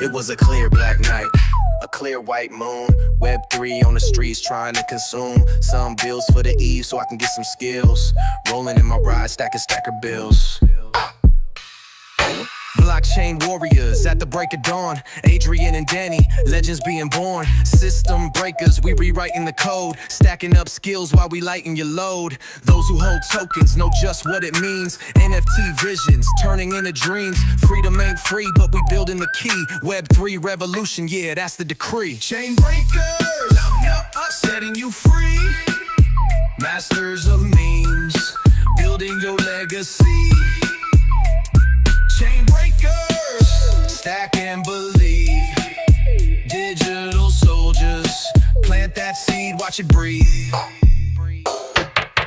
It was a clear black night, a clear white moon. Web3 on the streets trying to consume some bills for the eve so I can get some skills. Rolling in my ride, stacker bills. Blockchain warriors at the break of dawn. Adrian and Danny, legends being born. System breakers, we rewriting the code. Stacking up skills while we lighten your load. Those who hold tokens know just what it means. NFT visions, turning into dreams. Freedom ain't free, but we building the key. Web3 revolution, yeah, that's the decree. Chain breakers, setting you free. Masters of memes, building your legacy. Chain breakers, stack and believe. Digital soldiers, plant that seed, watch it breathe.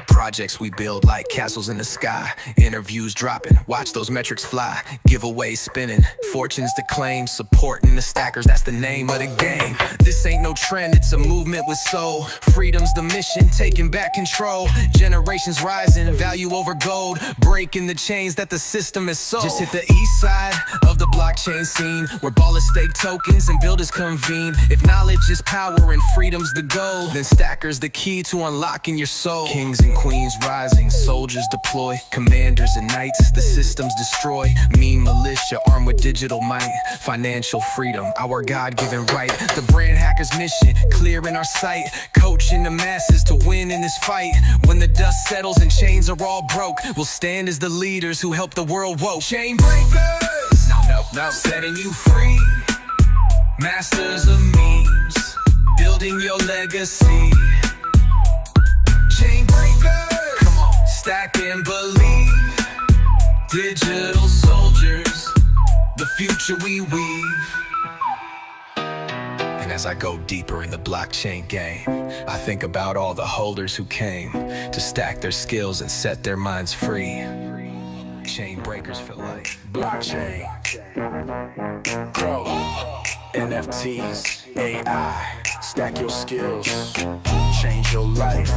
Projects we build like castles in the sky. Interviews dropping, watch those metrics fly. Giveaways spinning, fortunes to claim. Supporting the stackers, that's the name of the game. This ain't no trend, it's a movement with soul. Freedom's the mission, taking back control. Generations rising, value over gold. Breaking the chains that the system has sold. Just hit the east side of the blockchain scene, where ballers stake tokens and builders convene. If knowledge is power and freedom's the goal, then stackers the key to unlocking your soul. Kings and queens rising, soldiers deploy, commanders and knights, the systems destroy. Mean militia armed with digital might, financial freedom, our God-given right. The brand hacker's mission, clear in our sight, coaching the masses to win in this fight. When the dust settles and chains are all broke, we'll stand as the leaders who help the world woke. Chain breakers, no, setting you free. Masters of memes, building your legacy. Chain breakers, come on, stack and believe. Digital soldiers, the future we weave. And as I go deeper in the blockchain game, I think about all the holders who came to stack their skills and set their minds free. Chain breakers for life. Blockchain, grow, NFTs, AI, stack your skills, change your life.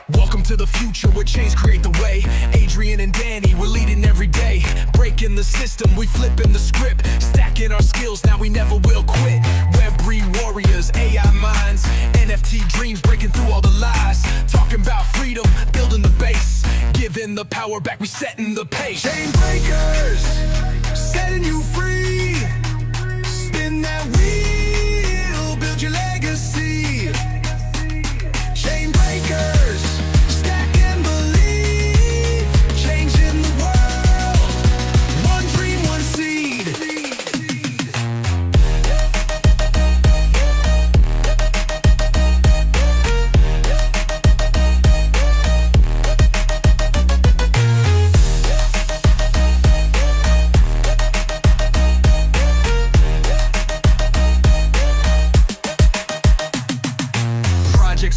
Welcome to the future where chains create the way. Adrian and Danny, we're leading every day. Breaking the system, we flipping the script. Stacking our skills, now we never will quit. Web3 warriors, AI minds, NFT dreams, breaking through all the lies. Talking about freedom, building the base. Giving the power back, we setting the pace. Chain breakers, setting you free. Spin that wheel, build your legacy. Chain breakers, stack and believe. Changing the world, one dream, one seed.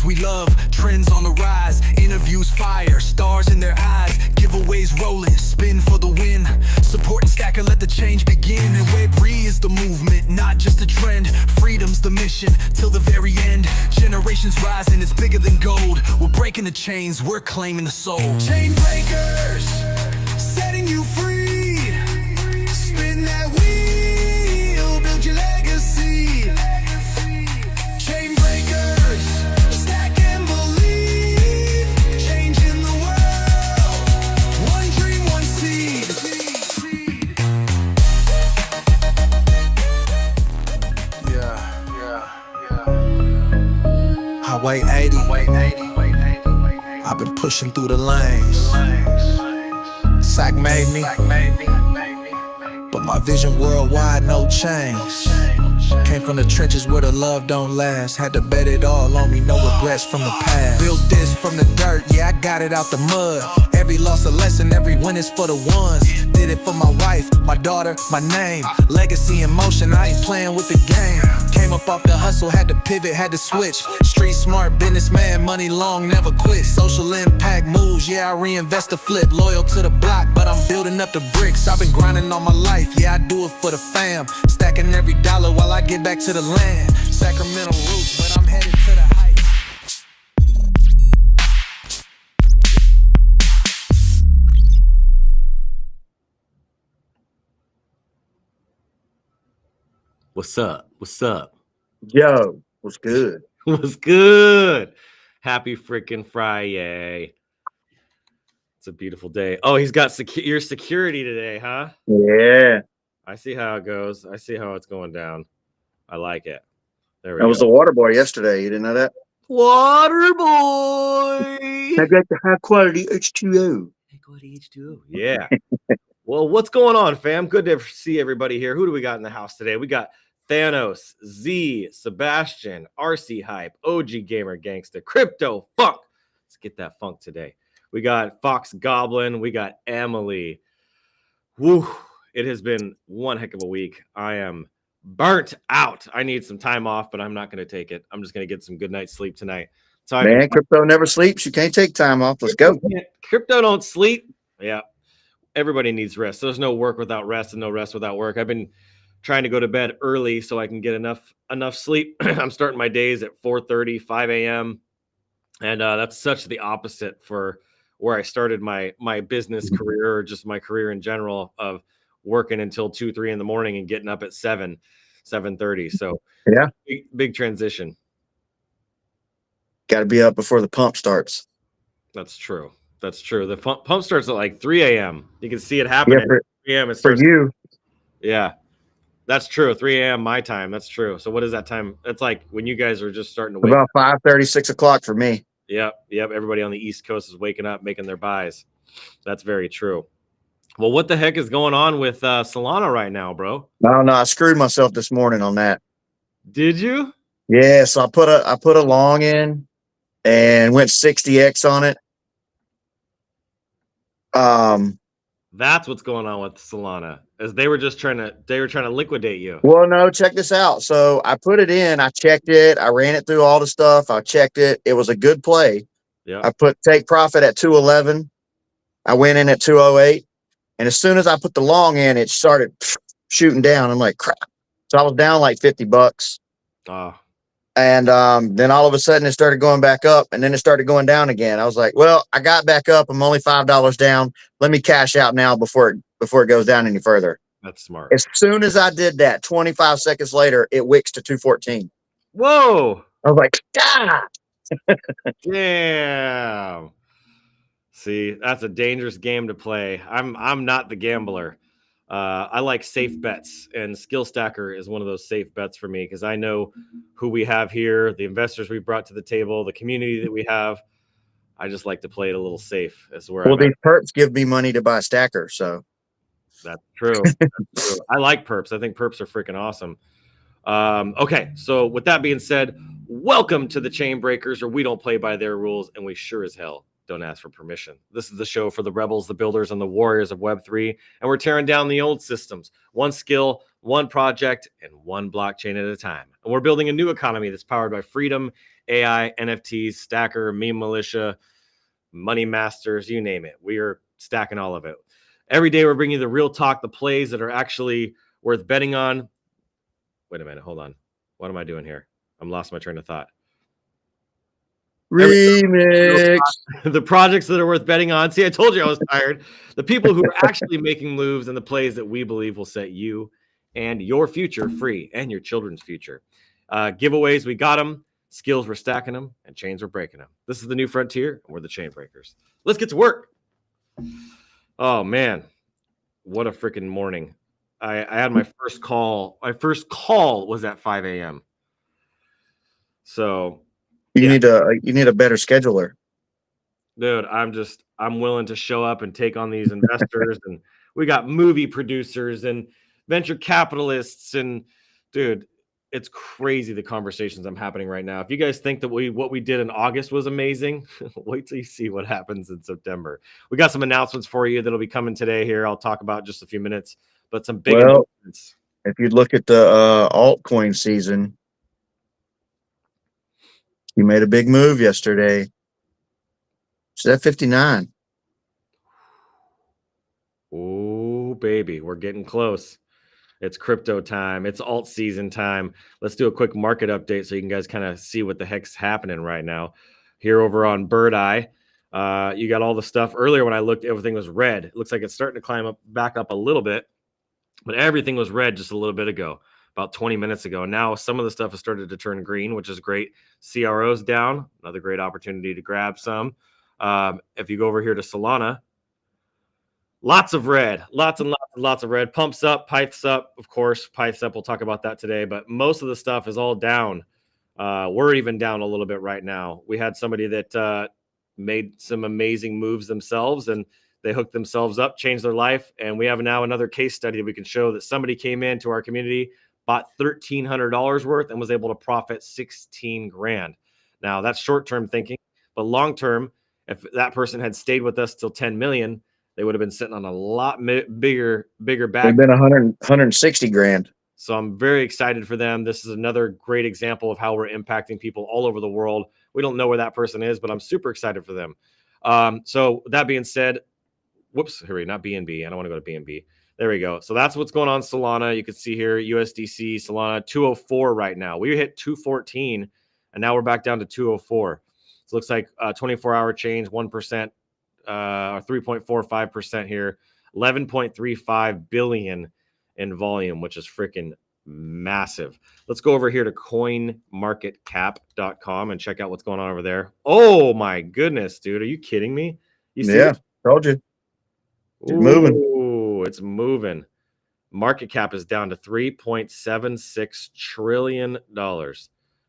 We love, trends on the rise, interviews fire, stars in their eyes, giveaways rolling, spin for the win. Support and stacker, let the change begin. And Web3 is the movement, not just a trend. Freedom's the mission, till the very end. Generations rising, it's bigger than gold. We're breaking the chains, we're claiming the soul. Chain breakers, setting you free. Spin that wheel, build your legacy. Chain breakers, stack and believe. Changing the world, one dream, one seed. Highway 80, I've been pushing through the lanes. Sack made me, but my vision worldwide, no change. Came from the trenches where the love don't last. Had to bet it all on me, no regrets from the past. Built this from the dirt, yeah, I got it out the mud. Every loss a lesson, every win is for the ones. Did it for my wife, my daughter, my name. Legacy in motion, I ain't playing with the game. Came up off the hustle, had to pivot, had to switch. Street smart, businessman, money long, never quit. Social impact moves, yeah, I reinvest the flip. Loyal to the block, but I'm building up the bricks. I've been grinding all my life, yeah, I do it for the fam. Stacking every dollar while I get back to the land. Sacramento roots, but I'm headed to the heights. What's up? What's up? Yo, what's good? What's good? Happy freaking Friday. It's a beautiful day. Oh, he's got your security today, huh? Yeah, I see how it goes. I see how it's going down. I like it. There we I go. was the water boy yesterday. You didn't know that? Water boy. I got the high quality H2O. H2O. Yeah. Well, what's going on, fam? Good to see everybody here. Who do we got in the house today? We got Thanos, Z, Sebastian, RC Hype, OG Gamer Gangsta, Crypto Funk. Let's get that funk today. We got Fox Goblin. We got Emily. Woo! It has been one heck of a week. I am burnt out. I need some time off, but I'm not going to take it. I'm just going to get some good night's sleep tonight. So Man, crypto never sleeps. You can't take time off. Let's go. Crypto don't sleep. Yeah. Everybody needs rest. There's no work without rest and no rest without work. I've been trying to go to bed early so I can get enough sleep. I'm starting my days at 4:30, 5 a.m. And that's such the opposite for where I started my business career, or just my career in general, of working until 2, 3 in the morning and getting up at 7:30. So yeah, big transition. Got to be up before the pump starts. That's true. That's true. The pump starts at like 3 a.m. You can see it happening. Yeah, 3 a.m. It starts. For you. Yeah, that's true. 3 a.m. my time. That's true. So what is that time? That's like when you guys are just starting to wake up. About 5:30, 6 o'clock for me. Yep. Everybody on the East Coast is waking up, making their buys. That's very true. Well, what the heck is going on with Solana right now, bro? I don't know. I screwed myself this morning on that. Did you? Yeah. So I put a long in and went 60x on it. That's what's going on with Solana, as they were trying to liquidate you. Well, no, check this out. So I put it in, I checked it, I ran it through all the stuff, I checked it. It was a good play. Yeah. I put take profit at 211. I went in at 208. And as soon as I put the long in, it started shooting down. I'm like, crap. So I was down like $50. And then all of a sudden it started going back up, and then it started going down again. I was like, well, I got back up. I'm only $5 down. Let me cash out now before it goes down any further. That's smart. As soon as I did that, 25 seconds later, it wicks to 214. Whoa. I was like, ah. Damn. See, that's a dangerous game to play. I'm not the gambler. I like safe bets, and Skill Stacker is one of those safe bets for me, because I know who we have here, the investors we brought to the table, the community that we have. I just like to play it a little safe. That's where these perps give me money to buy Stacker, so that's true. That's true. I like perps. I think perps are freaking awesome. Okay, so with that being said, welcome to the Chain Breakers, where we don't play by their rules, and we sure as hell don't ask for permission. This is the show for the rebels, the builders, and the warriors of Web3, and we're tearing down the old systems, one skill, one project, and one blockchain at a time. And we're building a new economy that's powered by freedom, AI, NFTs, Stacker, meme militia, money masters, you name it. We are stacking all of it. Every day we're bringing you the real talk, the plays that are actually worth betting on. Wait a minute, hold on. What am I doing here? I'm lost my train of thought. Remix. The projects that are worth betting on. See, I told you I was tired. The people who are actually making moves and the plays that we believe will set you and your future free, and your children's future. Giveaways, we got them. Skills, we're stacking them. And chains, we're breaking them. This is the new frontier, and we're the chain breakers. Let's get to work. Oh, man. What a freaking morning. I had my first call. My first call was at 5 a.m. So you need a better scheduler. Dude, I'm willing to show up and take on these investors. And we got movie producers and venture capitalists. And dude, it's crazy the conversations I'm happening right now. If you guys think that what we did in August was amazing, wait till you see what happens in September. We got some announcements for you that'll be coming today here. I'll talk about in just a few minutes, but some big announcements. If you look at the altcoin season, you made a big move yesterday. It's at 59. Oh, baby, we're getting close. It's crypto time. It's alt season time. Let's do a quick market update so you can guys kind of see what the heck's happening right now. Here over on Bird Eye, you got all the stuff. Earlier when I looked, everything was red. It looks like it's starting to climb back up a little bit, but everything was red just a little bit ago. about 20 minutes ago. Now some of the stuff has started to turn green, which is great. CRO's down, another great opportunity to grab some. If you go over here to Solana, lots of red, lots and lots of red. Pumps up, pipes up, of course. Pipes up, we'll talk about that today. But most of the stuff is all down. We're even down a little bit right now. We had somebody that made some amazing moves themselves, and they hooked themselves up, changed their life. And we have now another case study that we can show that somebody came into our community, bought $1,300 worth, and was able to profit 16 grand. Now that's short-term thinking, but long-term, if that person had stayed with us till 10 million, they would have been sitting on a lot bigger bag. They've been 160 grand. So I'm very excited for them. This is another great example of how we're impacting people all over the world. We don't know where that person is, but I'm super excited for them. So that being said, whoops, here we go, not BNB. I don't want to go to BNB. There we go. So that's what's going on Solana. You can see here, USDC, Solana, 204 right now. We hit 214, and now we're back down to 204. So it looks like 24-hour change, 1%, or 3.45% here, 11.35 billion in volume, which is freaking massive. Let's go over here to coinmarketcap.com and check out what's going on over there. Oh my goodness, dude. Are you kidding me? You see Yeah, told you. It's moving. Ooh, it's moving. Market cap is down to $3.76 trillion. No,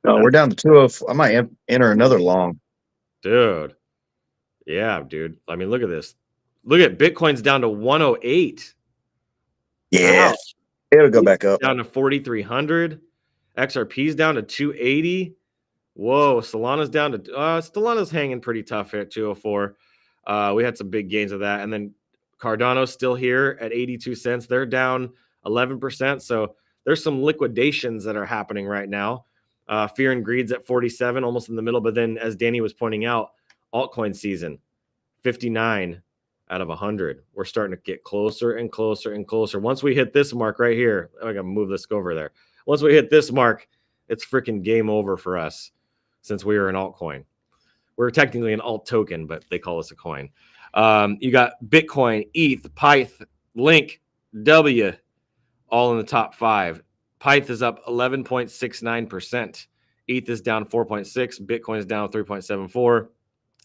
we're down to 204. I might enter another long. Dude. Yeah, dude. I mean, look at this. Look at Bitcoin's down to 108. Yeah. Wow. It'll go back up. Down to 4,300. XRP's down to 280. Whoa, Solana's down to Solana's hanging pretty tough here at 204. We had some big gains of that. And then Cardano's still here at 82 cents. They're down 11%. So there's some liquidations that are happening right now. Fear and Greed's at 47, almost in the middle. But then, as Danny was pointing out, altcoin season, 59 out of 100. We're starting to get closer and closer and closer. Once we hit this mark right here, I gotta move this over there. Once we hit this mark, it's freaking game over for us, since we are an altcoin. We're technically an alt token, but they call us a coin. You got Bitcoin, ETH, Pyth, Link, W, all in the top 5. Pyth is up 11.69%. ETH is down 4.6. Bitcoin is down 3.74.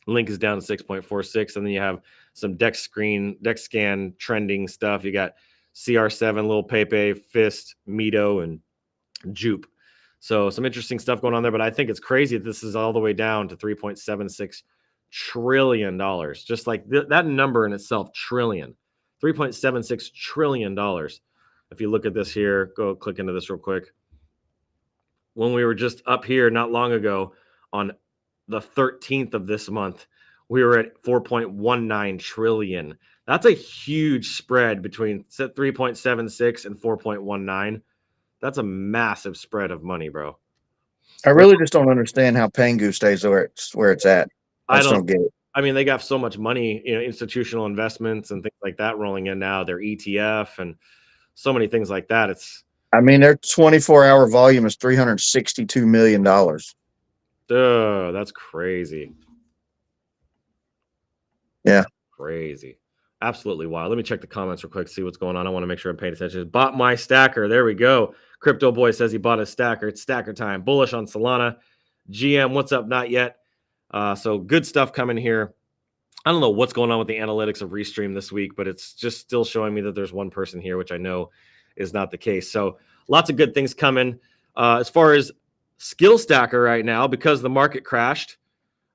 Link is down to 6.46. And then you have some DEX scan trending stuff. You got CR7, Lil Pepe, Fist, Mito, and Jupe. So some interesting stuff going on there. But I think it's crazy that this is all the way down to $3.76 trillion. Just like that number in itself, trillion. $3.76 trillion. If you look at this here, go click into this real quick. When we were just up here not long ago on the 13th of this month, we were at 4.19 trillion. That's a huge spread between 3.76 and 4.19. That's a massive spread of money, bro. I really just don't understand how Pengu stays where it's at. I just don't get it. I mean, they got so much money, institutional investments and things like that rolling in now. Their ETF and so many things like that. I mean, their 24-hour volume is $362 million. That's crazy. Yeah. Crazy. Absolutely wild. Let me check the comments real quick, see what's going on. I want to make sure I'm paying attention. Bought my stacker. There we go. Crypto Boy says he bought a stacker. It's stacker time. Bullish on Solana. GM, what's up? Not yet. So good stuff coming here. I don't know what's going on with the analytics of Restream this week, but it's just still showing me that there's one person here, which I know is not the case. So lots of good things coming. As far as Skill Stacker right now, because the market crashed,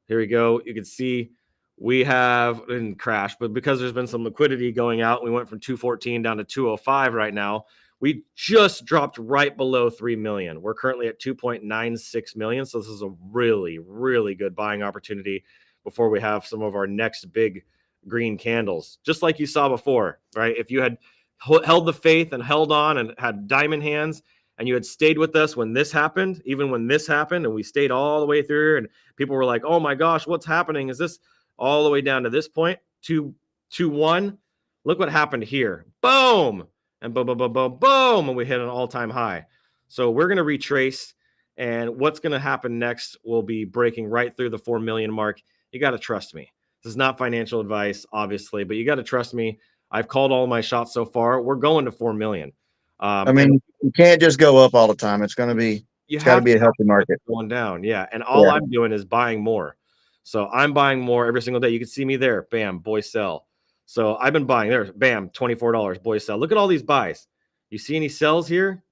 here we go. You can see we didn't crash, but because there's been some liquidity going out, we went from 214 down to 205 right now. We just dropped right below 3 million. We're currently at 2.96 million. So this is a really, really good buying opportunity before we have some of our next big green candles, just like you saw before, right? If you had held the faith and held on and had diamond hands and you had stayed with us when this happened, even when this happened, and we stayed all the way through and people were like, oh my gosh, what's happening? Is this all the way down to this point? 2-1. Look what happened here. Boom. And boom, boom, boom, boom, boom. And we hit an all-time high. So we're going to retrace. And what's going to happen next will be breaking right through the 4 million mark. You got to trust me. This is not financial advice, obviously, but you got to trust me. I've called all my shots so far. We're going to 4 million. I mean, you can't just go up all the time. It's got to be a healthy market. Going down. Yeah. And Yeah. I'm doing is buying more. So I'm buying more every single day. You can see me there. Bam, boy, sell. So I've been buying there. Bam, $24, boy, sell. Look at all these buys. You see any sells here?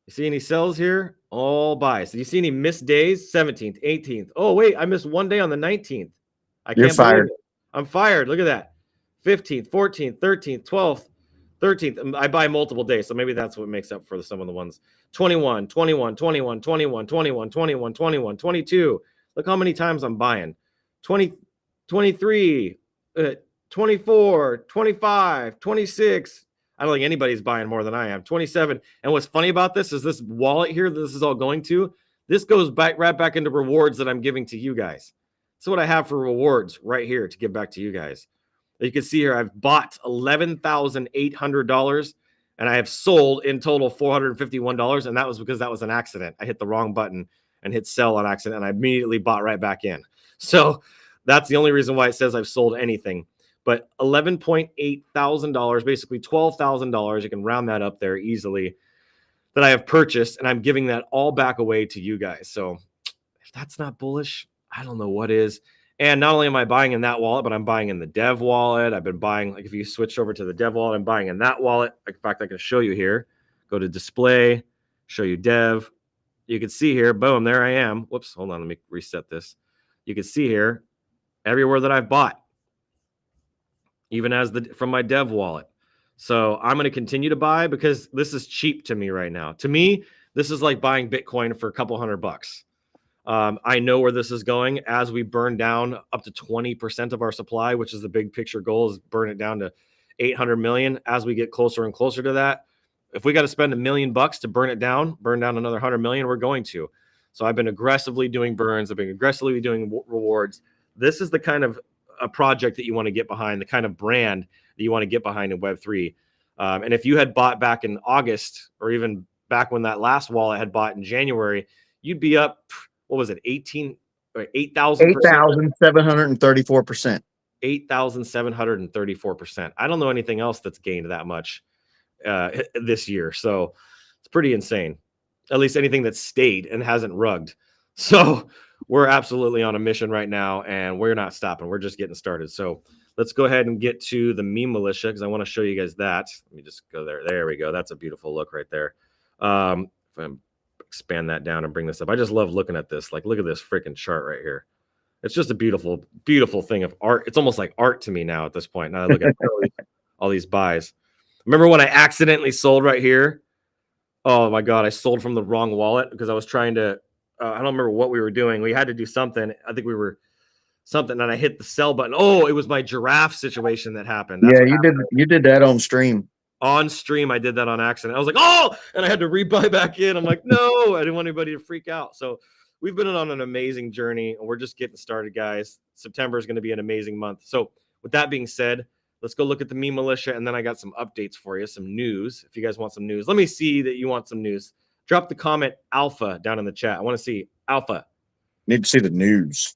You see any sells here? All buys. Do you see any missed days? 17th, 18th. Oh, wait, I missed one day on the 19th. You're fired. I'm fired. Look at that. 15th, 14th, 13th, 12th, 13th. I buy multiple days, so maybe that's what makes up for some of the ones. 21, 21, 21, 21, 21, 21, 21, 22. Look how many times I'm buying. 20, 23, 24, 25, 26. I don't think anybody's buying more than I am. 27. And what's funny about this is this wallet here, this is all going to, this goes right back into rewards that I'm giving to you guys. This is what I have for rewards right here to give back to you guys. You can see here, I've bought $11,800 and I have sold in total $451. And that was because that was an accident. I hit the wrong button and hit sell on accident. And I immediately bought right back in. So that's the only reason why it says I've sold anything. But $11,800, basically $12,000, you can round that up there easily, that I have purchased, and I'm giving that all back away to you guys. So if that's not bullish, I don't know what is. And not only am I buying in that wallet, but I'm buying in the dev wallet. I've been buying, like if you switch over to the dev wallet, I'm buying in that wallet. In fact, I can show you here. Go to display, show you dev. You can see here, boom, there I am. Whoops, hold on, let me reset this. You can see here everywhere that I've bought, even as from my dev wallet. So I'm going to continue to buy because this is cheap to me right now. To me, this is like buying Bitcoin for a couple $100. I know where this is going as we burn down up to 20% of our supply, which is the big picture goal, is burn it down to 800 million. As we get closer and closer to that, if we got to spend $1 million to burn down another 100 million, we're going to. So I've been aggressively doing burns. I've been aggressively doing rewards. This is the kind of a project that you want to get behind, the kind of brand that you want to get behind in Web3. And if you had bought back in August, or even back when that last wallet had bought in January, you'd be up, what was it, 8,000%? 8,734%. 8,734%. I don't know anything else that's gained that much this year. So it's pretty insane. At least anything that's stayed and hasn't rugged. So we're absolutely on a mission right now, and we're not stopping. We're just getting started. So let's go ahead and get to the meme militia, because I want to show you guys that. Let me just go there. There we go. That's a beautiful look right there. If I expand that down and bring this up, I just love looking at this. Like, look at this freaking chart right here. It's just a beautiful, beautiful thing of art. It's almost like art to me now at this point. Now I look at all these buys. Remember when I accidentally sold right here? Oh my God, I sold from the wrong wallet because I was trying to, I don't remember what we were doing. We had to do something. I think we were something, and I hit the sell button. Oh, it was my giraffe situation that happened. That's you did that on stream. On stream, I did that on accident. I was like, oh, and I had to rebuy back in. I'm like, no, I didn't want anybody to freak out. So we've been on an amazing journey, and we're just getting started, guys. September is going to be an amazing month. So with that being said, let's go look at the meme militia, and then I got some updates for you, some news. If you guys want some news, let me see that you want some news. Drop the comment alpha down in the chat. I want to see alpha. Need to see the news.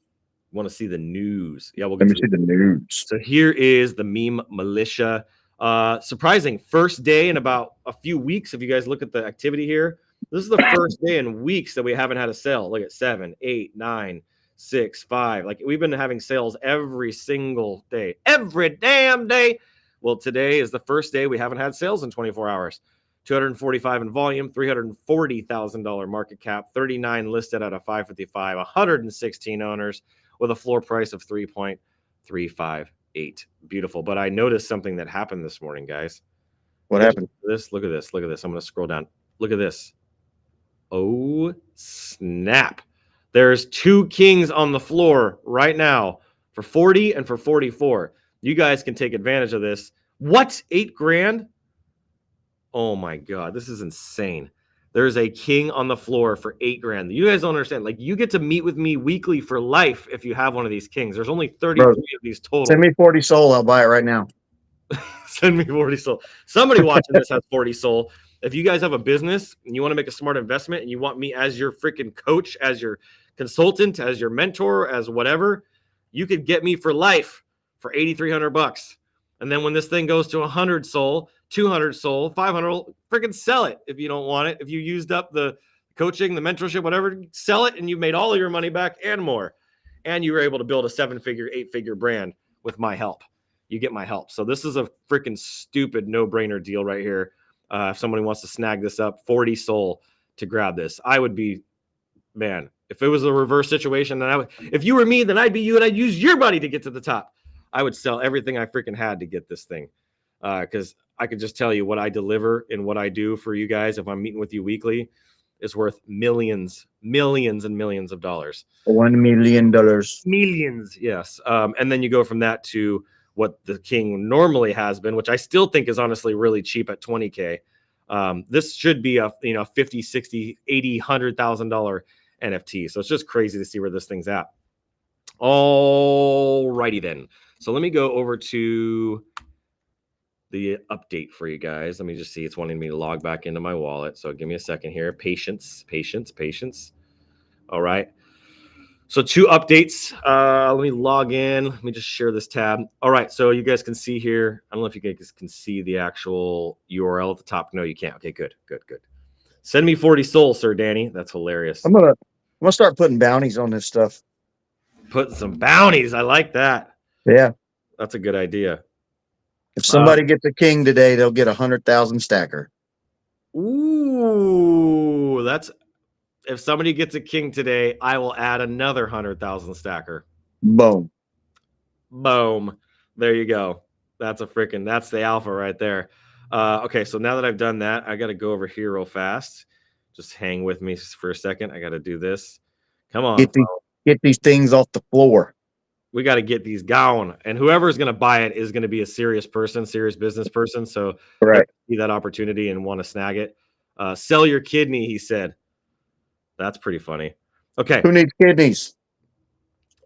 Want to see the news? Yeah, we'll let me see the news. So here is the meme militia. Surprising first day in about a few weeks. If you guys look at the activity here, this is the first day in weeks that we haven't had a sale. Look at 7, 8, 9, 6, 5. Like, we've been having sales every single day, every damn day. Well, today is the first day we haven't had sales in 24 hours. 245 in volume, $340,000 market cap, 39 listed out of 555, 116 owners with a floor price of 3.358. Beautiful. But I noticed something that happened this morning, guys. What happened? Look at this. Look at this. I'm going to scroll down. Look at this. Oh, snap. There's 2 kings on the floor right now for 40 and for 44. You guys can take advantage of this. What? 8 grand? Oh my God, this is insane. There's a king on the floor for 8 grand. You guys don't understand. Like, you get to meet with me weekly for life if you have one of these kings. There's only 33 of these total. Send me 40 soul. I'll buy it right now. Send me 40 soul. Somebody watching this has 40 soul. If you guys have a business and you want to make a smart investment and you want me as your freaking coach, as your consultant, as your mentor, as whatever, you could get me for life for $8,300. And then when this thing goes to 100 soul, 200 sold, 500, freaking sell it if you don't want it. If you used up the coaching, the mentorship, whatever, sell it and you made all of your money back and more. And you were able to build a 7-figure, 8-figure brand with my help. You get my help. So this is a freaking stupid no-brainer deal right here. If somebody wants to snag this up, 40 sold to grab this. I would be, man, if it was a reverse situation, then if you were me, then I'd be you and I'd use your money to get to the top. I would sell everything I freaking had to get this thing. Because I could just tell you what I deliver and what I do for you guys if I'm meeting with you weekly is worth millions and millions of dollars. $1 million. Millions, yes. And then you go from that to what the king normally has been, which I still think is honestly really cheap at $20K. This should be a 50, 60, 80, $100,000 NFT. So it's just crazy to see where this thing's at. All righty then. So let me go over to the update for you guys. Let me just see. It's wanting me to log back into my wallet. So give me a second here. Patience. All right. So 2 updates. Let me log in. Let me just share this tab. All right. So you guys can see here. I don't know if you guys can see the actual URL at the top. No, you can't. Okay, good. Send me 40 souls, Sir Danny. That's hilarious. I'm gonna start putting bounties on this stuff. Putting some bounties. I like that. Yeah. That's a good idea. If somebody gets a king today, they'll get 100,000 stacker. Ooh, if somebody gets a king today, I will add another 100,000 stacker. Boom. There you go. That's the alpha right there. Okay, so now that I've done that, I got to go over here real fast. Just hang with me for a second. I got to do this. Come on. Get these things off the floor. We got to get these going. And whoever's going to buy it is going to be a serious business person. So right. See that opportunity and want to snag it. Sell your kidney, he said. That's pretty funny. Okay. Who needs kidneys?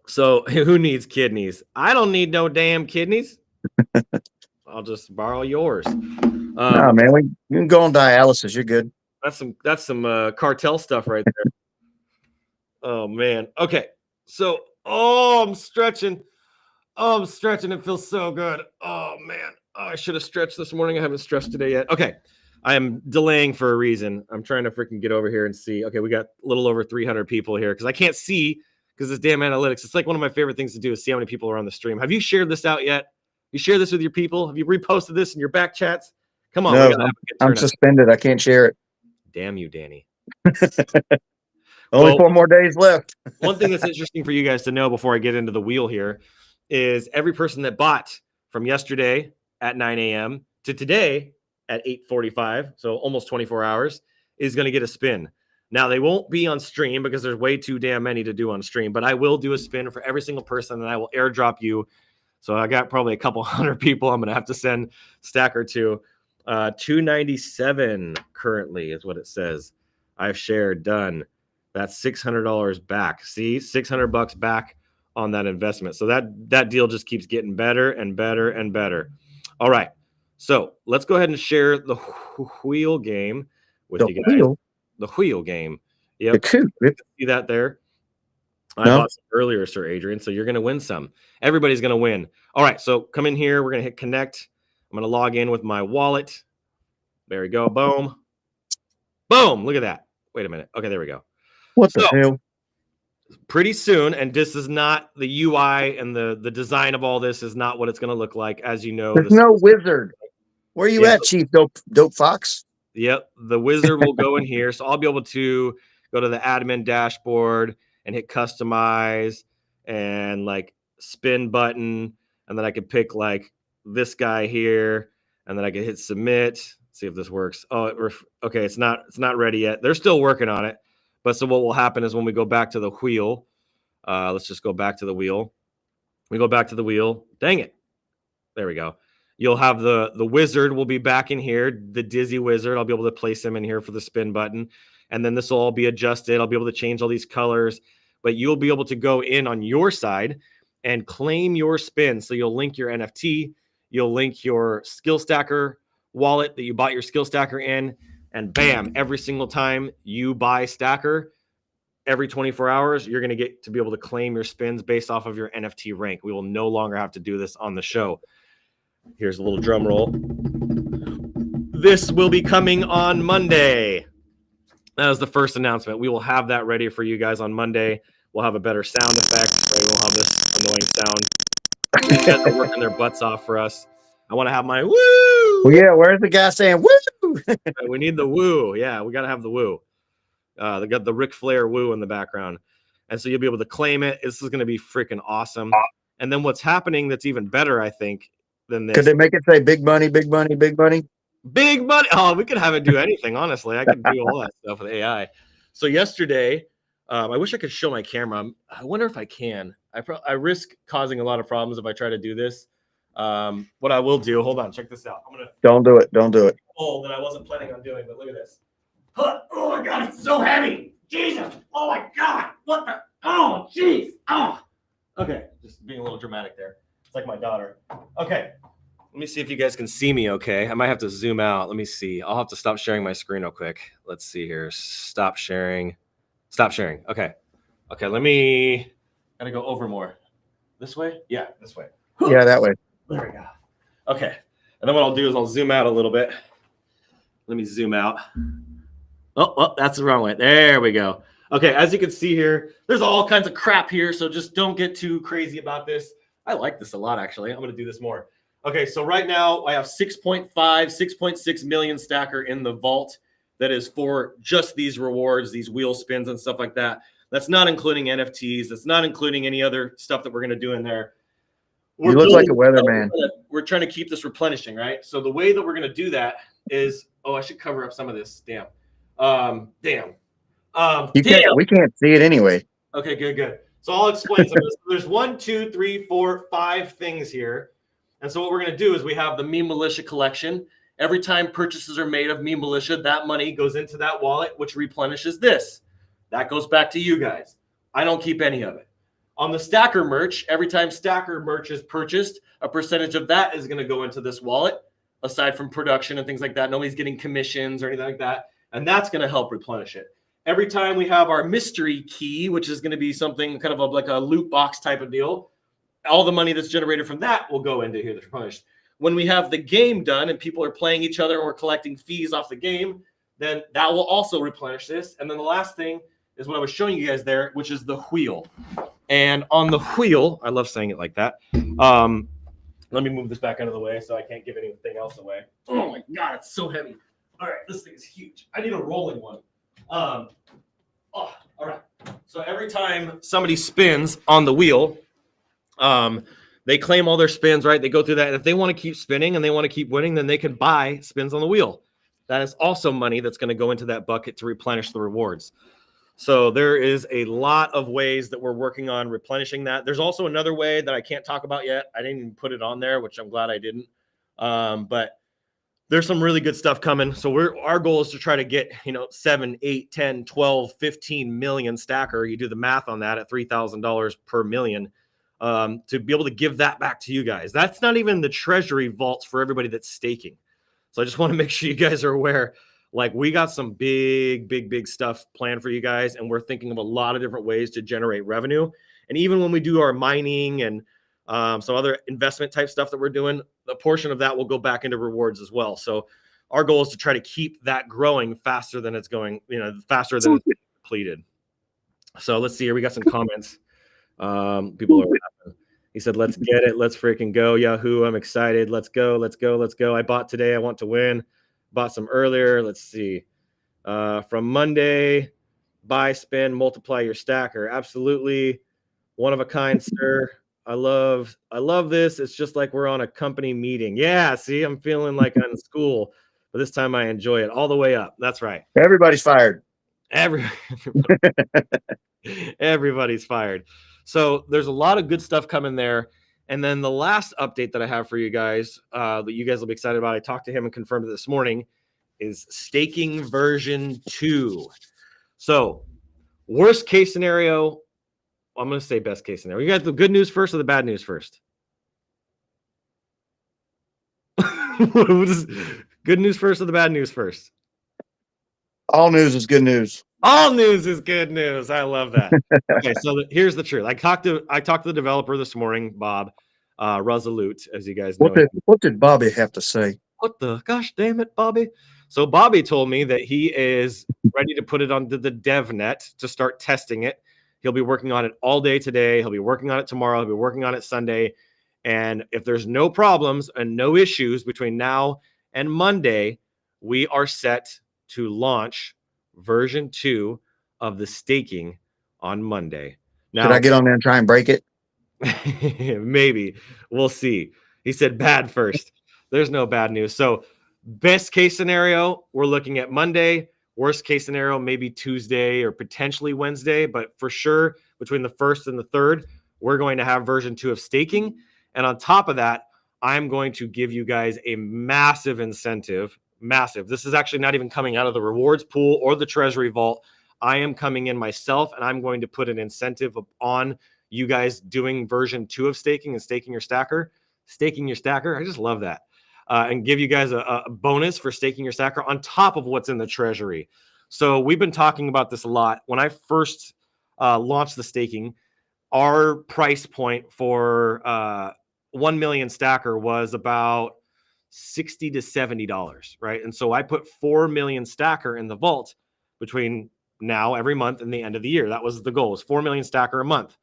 So who needs kidneys? I don't need no damn kidneys. I'll just borrow yours. Nah, man, you can go on dialysis. You're good. That's some cartel stuff right there. Oh man. Okay. So I'm stretching. It feels so good. Oh man. I should have stretched this morning. I haven't stretched today yet. Okay. I am delaying for a reason. I'm trying to freaking get over here and see. Okay, we got a little over 300 people here because I can't see because this damn analytics. It's like one of my favorite things to do is see how many people are on the stream. Have you shared this out yet? You share this with your people? Have you reposted this in your back chats? Come on. No, I'm suspended. I can't share it. Damn you, Danny. Only 4 more days left. One thing that's interesting for you guys to know before I get into the wheel here is every person that bought from yesterday at 9 a.m. to today at 8:45, so almost 24 hours, is going to get a spin. Now, they won't be on stream because there's way too damn many to do on stream, but I will do a spin for every single person, and I will airdrop you. So I got probably a couple hundred people I'm going to have to send stacker to. 297 currently is what it says. I've shared, done. That's $600 back. See, $600 back on that investment. So that deal just keeps getting better and better and better. All right. So let's go ahead and share the wheel game with you guys. The wheel game. Yep. See that there? I bought some earlier, Sir Adrian. So you're going to win some. Everybody's going to win. All right. So come in here. We're going to hit connect. I'm going to log in with my wallet. There we go. Boom. Boom. Look at that. Wait a minute. Okay, there we go. What the hell? Pretty soon, and this is not the UI and the design of all this is not what it's going to look like. As you know, there's no wizard. Where are you at, Chief Dope Fox? Yep, the wizard will go in here. So I'll be able to go to the admin dashboard and hit customize and like spin button. And then I could pick like this guy here. And then I can hit submit. See if this works. Oh, okay. It's not ready yet. They're still working on it. But so what will happen is when we go back to the wheel, let's just go back to the wheel. We go back to the wheel. Dang it. There we go. You'll have the wizard will be back in here, the Dizzy Wizard. I'll be able to place him in here for the spin button. And then this will all be adjusted. I'll be able to change all these colors. But you'll be able to go in on your side and claim your spin. So you'll link your NFT. You'll link your skill stacker wallet that you bought your skill stacker in. And bam, every single time you buy stacker, every 24 hours, you're going to get to be able to claim your spins based off of your NFT rank. We will no longer have to do this on the show. Here's a little drum roll. This will be coming on Monday. That was the first announcement. We will have that ready for you guys on Monday. We'll have a better sound effect. Right? We'll have this annoying sound. You guys are working their butts off for us. I want to have my woo. Well, yeah, where's the guy saying woo? We need the woo. Yeah, we got to have the woo. They got the Ric Flair woo in the background. And so you'll be able to claim it. This is going to be freaking awesome. And then what's happening that's even better, I think, than this. Could they make it say big money, big money, big money? Big money. Oh, we could have it do anything, honestly. I could do all that stuff with AI. So yesterday, I wish I could show my camera. I wonder if I can. I risk causing a lot of problems if I try to do this. What I will do, hold on, check this out. I'm going to Don't do it. Don't do it. pull that I wasn't planning on doing, but look at this. Oh my God, it's so heavy. Jesus. Oh my God. What the? Oh, jeez. Oh. Okay, just being a little dramatic there. It's like my daughter. Okay. Let me see if you guys can see me okay. I might have to zoom out. Let me see. I'll have to stop sharing my screen real quick. Let's see here. Stop sharing. Stop sharing. Okay. Okay, gotta go over more. This way? Yeah, this way. Yeah, that way. There we go. Okay. And then what I'll do is I'll zoom out a little bit. Let me zoom out. Oh, that's the wrong way. There we go. Okay, as you can see here, there's all kinds of crap here, so just don't get too crazy about this. I like this a lot, actually. I'm going to do this more. Okay, so right now I have 6.6 million stacker in the vault. That is for just these rewards, these wheel spins and stuff like that. That's not including NFTs. That's not including any other stuff that we're going to do in there. You look like a weatherman. We're trying to keep this replenishing, right? So the way that we're going to do that is, I should cover up some of this. Damn. We can't see it anyway. Okay, good. So I'll explain some of this. There's 1, 2, 3, 4, 5 things here. And so what we're going to do is we have the Meme Militia collection. Every time purchases are made of Meme Militia, that money goes into that wallet, which replenishes this. That goes back to you guys. I don't keep any of it. On the Stacker merch, every time Stacker merch is purchased, a percentage of that is going to go into this wallet, aside from production and things like that. Nobody's getting commissions or anything like that. And that's going to help replenish it. Every time we have our mystery key, which is going to be something kind of like a loot box type of deal, all the money that's generated from that will go into here that's replenished. When we have the game done and people are playing each other or collecting fees off the game, then that will also replenish this. And then the last thing is what I was showing you guys there, which is the wheel. And on the wheel, I love saying it like that. Let me move this back out of the way so I can't give anything else away. Oh my God, it's so heavy. All right, this thing is huge. I need a rolling one. All right. So every time somebody spins on the wheel, they claim all their spins, right? They go through that. And if they want to keep spinning and they want to keep winning, then they can buy spins on the wheel. That is also money that's going to go into that bucket to replenish the rewards. So there is a lot of ways that we're working on replenishing that. There's also another way that I can't talk about yet. I didn't even put it on there, which I'm glad I didn't. But there's some really good stuff coming. So our goal is to try to get, 7, 8, 10, 12, 15 million stacker. You do the math on that at $3,000 per million, to be able to give that back to you guys. That's not even the treasury vaults for everybody that's staking. So I just want to make sure you guys are aware, like we got some big stuff planned for you guys. And we're thinking of a lot of different ways to generate revenue. And even when we do our mining and some other investment type stuff that we're doing, a portion of that will go back into rewards as well. So our goal is to try to keep that growing faster than it's going, faster than it's completed. So let's see here. We got some comments. People are, he said, let's get it. Let's freaking go. Yahoo. I'm excited. Let's go. I bought today. I want to win. Bought some earlier. Let's see. From Monday, buy, spend, multiply your stacker. Absolutely. One of a kind, sir. I love this. It's just like we're on a company meeting. Yeah, see, I'm feeling like I'm in school, but this time I enjoy it all the way up. That's right. Everybody's fired. Everybody's fired. So there's a lot of good stuff coming there. And then the last update that I have for you guys, that you guys will be excited about, I talked to him and confirmed it this morning, is staking version 2. So worst case scenario, I'm going to say best case scenario. You got the good news first or the bad news first? Good news first or the bad news first? All news is good news. All news is good news. I love that. Okay, so here's the truth. I talked to the developer this morning, Bob Resolute, as you guys know. What did Bobby have to say? What the gosh damn it, Bobby? So Bobby told me that he is ready to put it onto the dev net to start testing it. He'll be working on it all day today. He'll be working on it tomorrow. He'll be working on it Sunday. And if there's no problems and no issues between now and Monday, we are set to launch version 2 of the staking on Monday. Now, Should I get on there and try and break it? maybe. We'll see. He said bad first. There's no bad news. So best case scenario, we're looking at Monday. Worst case scenario, maybe Tuesday or potentially Wednesday. But for sure, between the 1st and the 3rd, we're going to have version 2 of staking. And on top of that, I'm going to give you guys a massive incentive. Massive. This is actually not even coming out of the rewards pool or the treasury vault. I am coming in myself, and I'm going to put an incentive on you guys doing version 2 of staking and staking your stacker. Staking your stacker. I just love that. And give you guys a bonus for staking your stacker on top of what's in the treasury. So we've been talking about this a lot. When I first launched the staking, our price point for 1 million stacker was about $60 to $70, right? And so I put 4 million stacker in the vault between now every month and the end of the year. That was the goal, was 4 million stacker a month.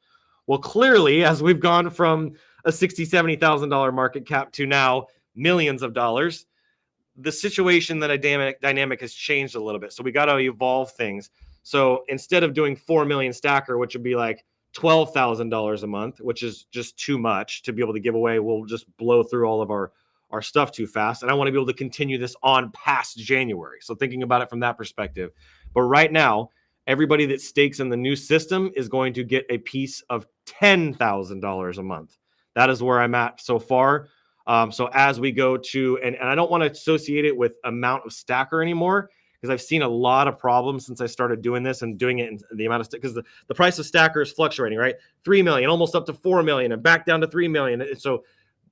Well, clearly, as we've gone from a $60,000, $70,000 market cap to now millions of dollars, the situation, the dynamic has changed a little bit. So we got to evolve things. So instead of doing 4 million stacker, which would be like $12,000 a month, which is just too much to be able to give away, we'll just blow through all of our stuff too fast. And I want to be able to continue this on past January. So thinking about it from that perspective. But right now, everybody that stakes in the new system is going to get a piece of $10,000 a month. That is where I'm at so far. So as we go to, and I don't want to associate it with amount of stacker anymore, because I've seen a lot of problems since I started doing this and doing it in the amount of, because the price of stacker is fluctuating, right? 3 million, almost up to 4 million and back down to 3 million. And so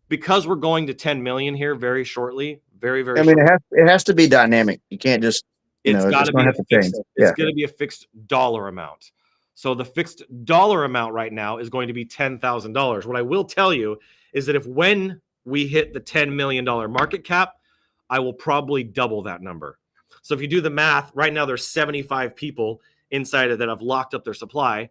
because we're going to 10 million here very shortly, very mean, shortly, it has to be dynamic. You can't just, it's got to be it's going to be a fixed dollar amount. So the fixed dollar amount right now is going to be $10,000. What I will tell you is that when we hit the $10 million market cap, I will probably double that number. So if you do the math, right now there's 75 people inside of that have locked up their supply.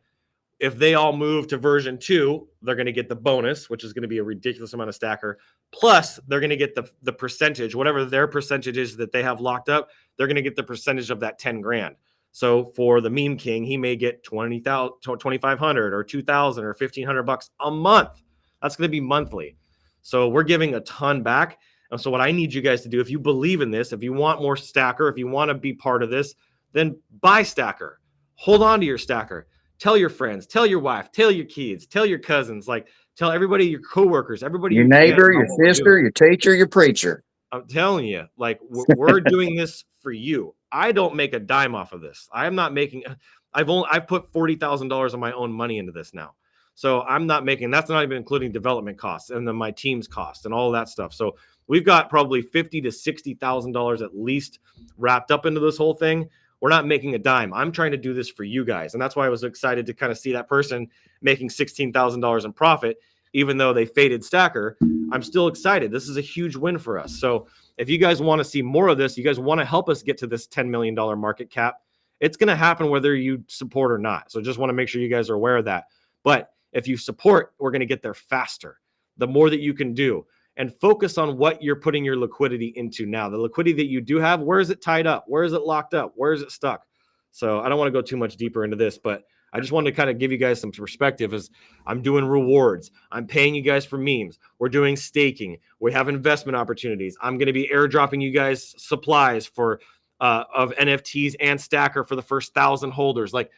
If they all move to version 2, they're going to get the bonus, which is going to be a ridiculous amount of stacker. Plus, they're going to get the percentage, whatever their percentage is that they have locked up, they're going to get the percentage of that 10 grand. So for the meme king, he may get 20,000, 2,500 or 2,000 or 1,500 bucks a month. That's going to be monthly. So we're giving a ton back. And so what I need you guys to do, if you believe in this, if you want more stacker, if you want to be part of this, then buy stacker. Hold on to your stacker. Tell your friends, tell your wife, tell your kids, tell your cousins, like tell everybody, your coworkers, everybody, your neighbor, your sister, your teacher, your preacher. I'm telling you, like we're doing this for you. I don't make a dime off of this. I am not making. I've put $40,000 of my own money into this now, so I'm not making. That's not even including development costs and then my team's cost and all that stuff. So we've got probably $50,000 to $60,000 at least wrapped up into this whole thing. We're not making a dime. I'm trying to do this for you guys. And that's why I was excited to kind of see that person making $16,000 in profit, even though they faded stacker. I'm still excited. This is a huge win for us. So if you guys want to see more of this, you guys want to help us get to this $10 million market cap, it's going to happen whether you support or not. So just want to make sure you guys are aware of that. But if you support, we're going to get there faster. The more that you can do. And focus on what you're putting your liquidity into now. The liquidity that you do have, where is it tied up? Where is it locked up? Where is it stuck? So I don't want to go too much deeper into this, but I just wanted to kind of give you guys some perspective as I'm doing rewards. I'm paying you guys for memes. We're doing staking. We have investment opportunities. I'm going to be airdropping you guys supplies for of NFTs and stacker for the first 1,000 holders. Like,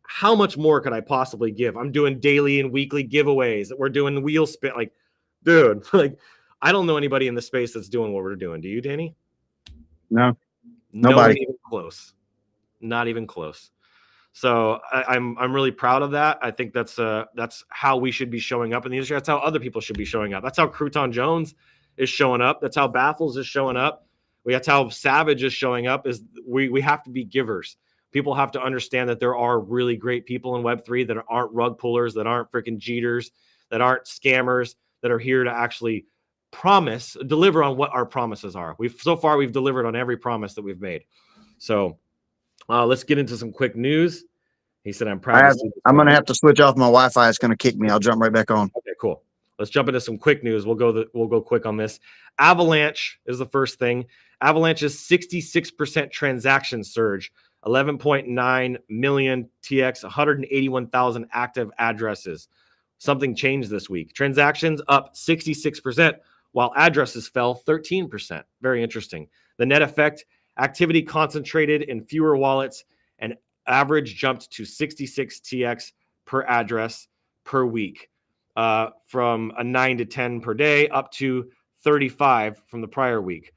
how much more could I possibly give? I'm doing daily and weekly giveaways. We're doing wheel spin. Like, dude, like, I don't know anybody in the space that's doing what we're doing. Do you, Danny? No, nobody. Not even close. Not even close. So I'm really proud of that. I think that's how we should be showing up in the industry. That's how other people should be showing up. That's how Crouton Jones is showing up. That's how Baffles is showing up. That's how Savage is showing up. Is we have to be givers. People have to understand that there are really great people in Web3 that aren't rug pullers, that aren't freaking cheaters, that aren't scammers, that are here to actually deliver on what our promises are. We've delivered on every promise that we've made. So let's get into some quick news. He said, I'm proud to see this. I'm going to have to switch off my Wi-Fi. It's going to kick me. I'll jump right back on. Okay, cool. Let's jump into some quick news. We'll go quick on this. Avalanche is the first thing. Avalanche's 66% transaction surge, 11.9 million TX, 181,000 active addresses. Something changed this week. Transactions up 66%, while addresses fell 13%. Very interesting. The net effect, activity concentrated in fewer wallets, and average jumped to 66 TX per address per week, from a 9 to 10 per day up to 35 from the prior week.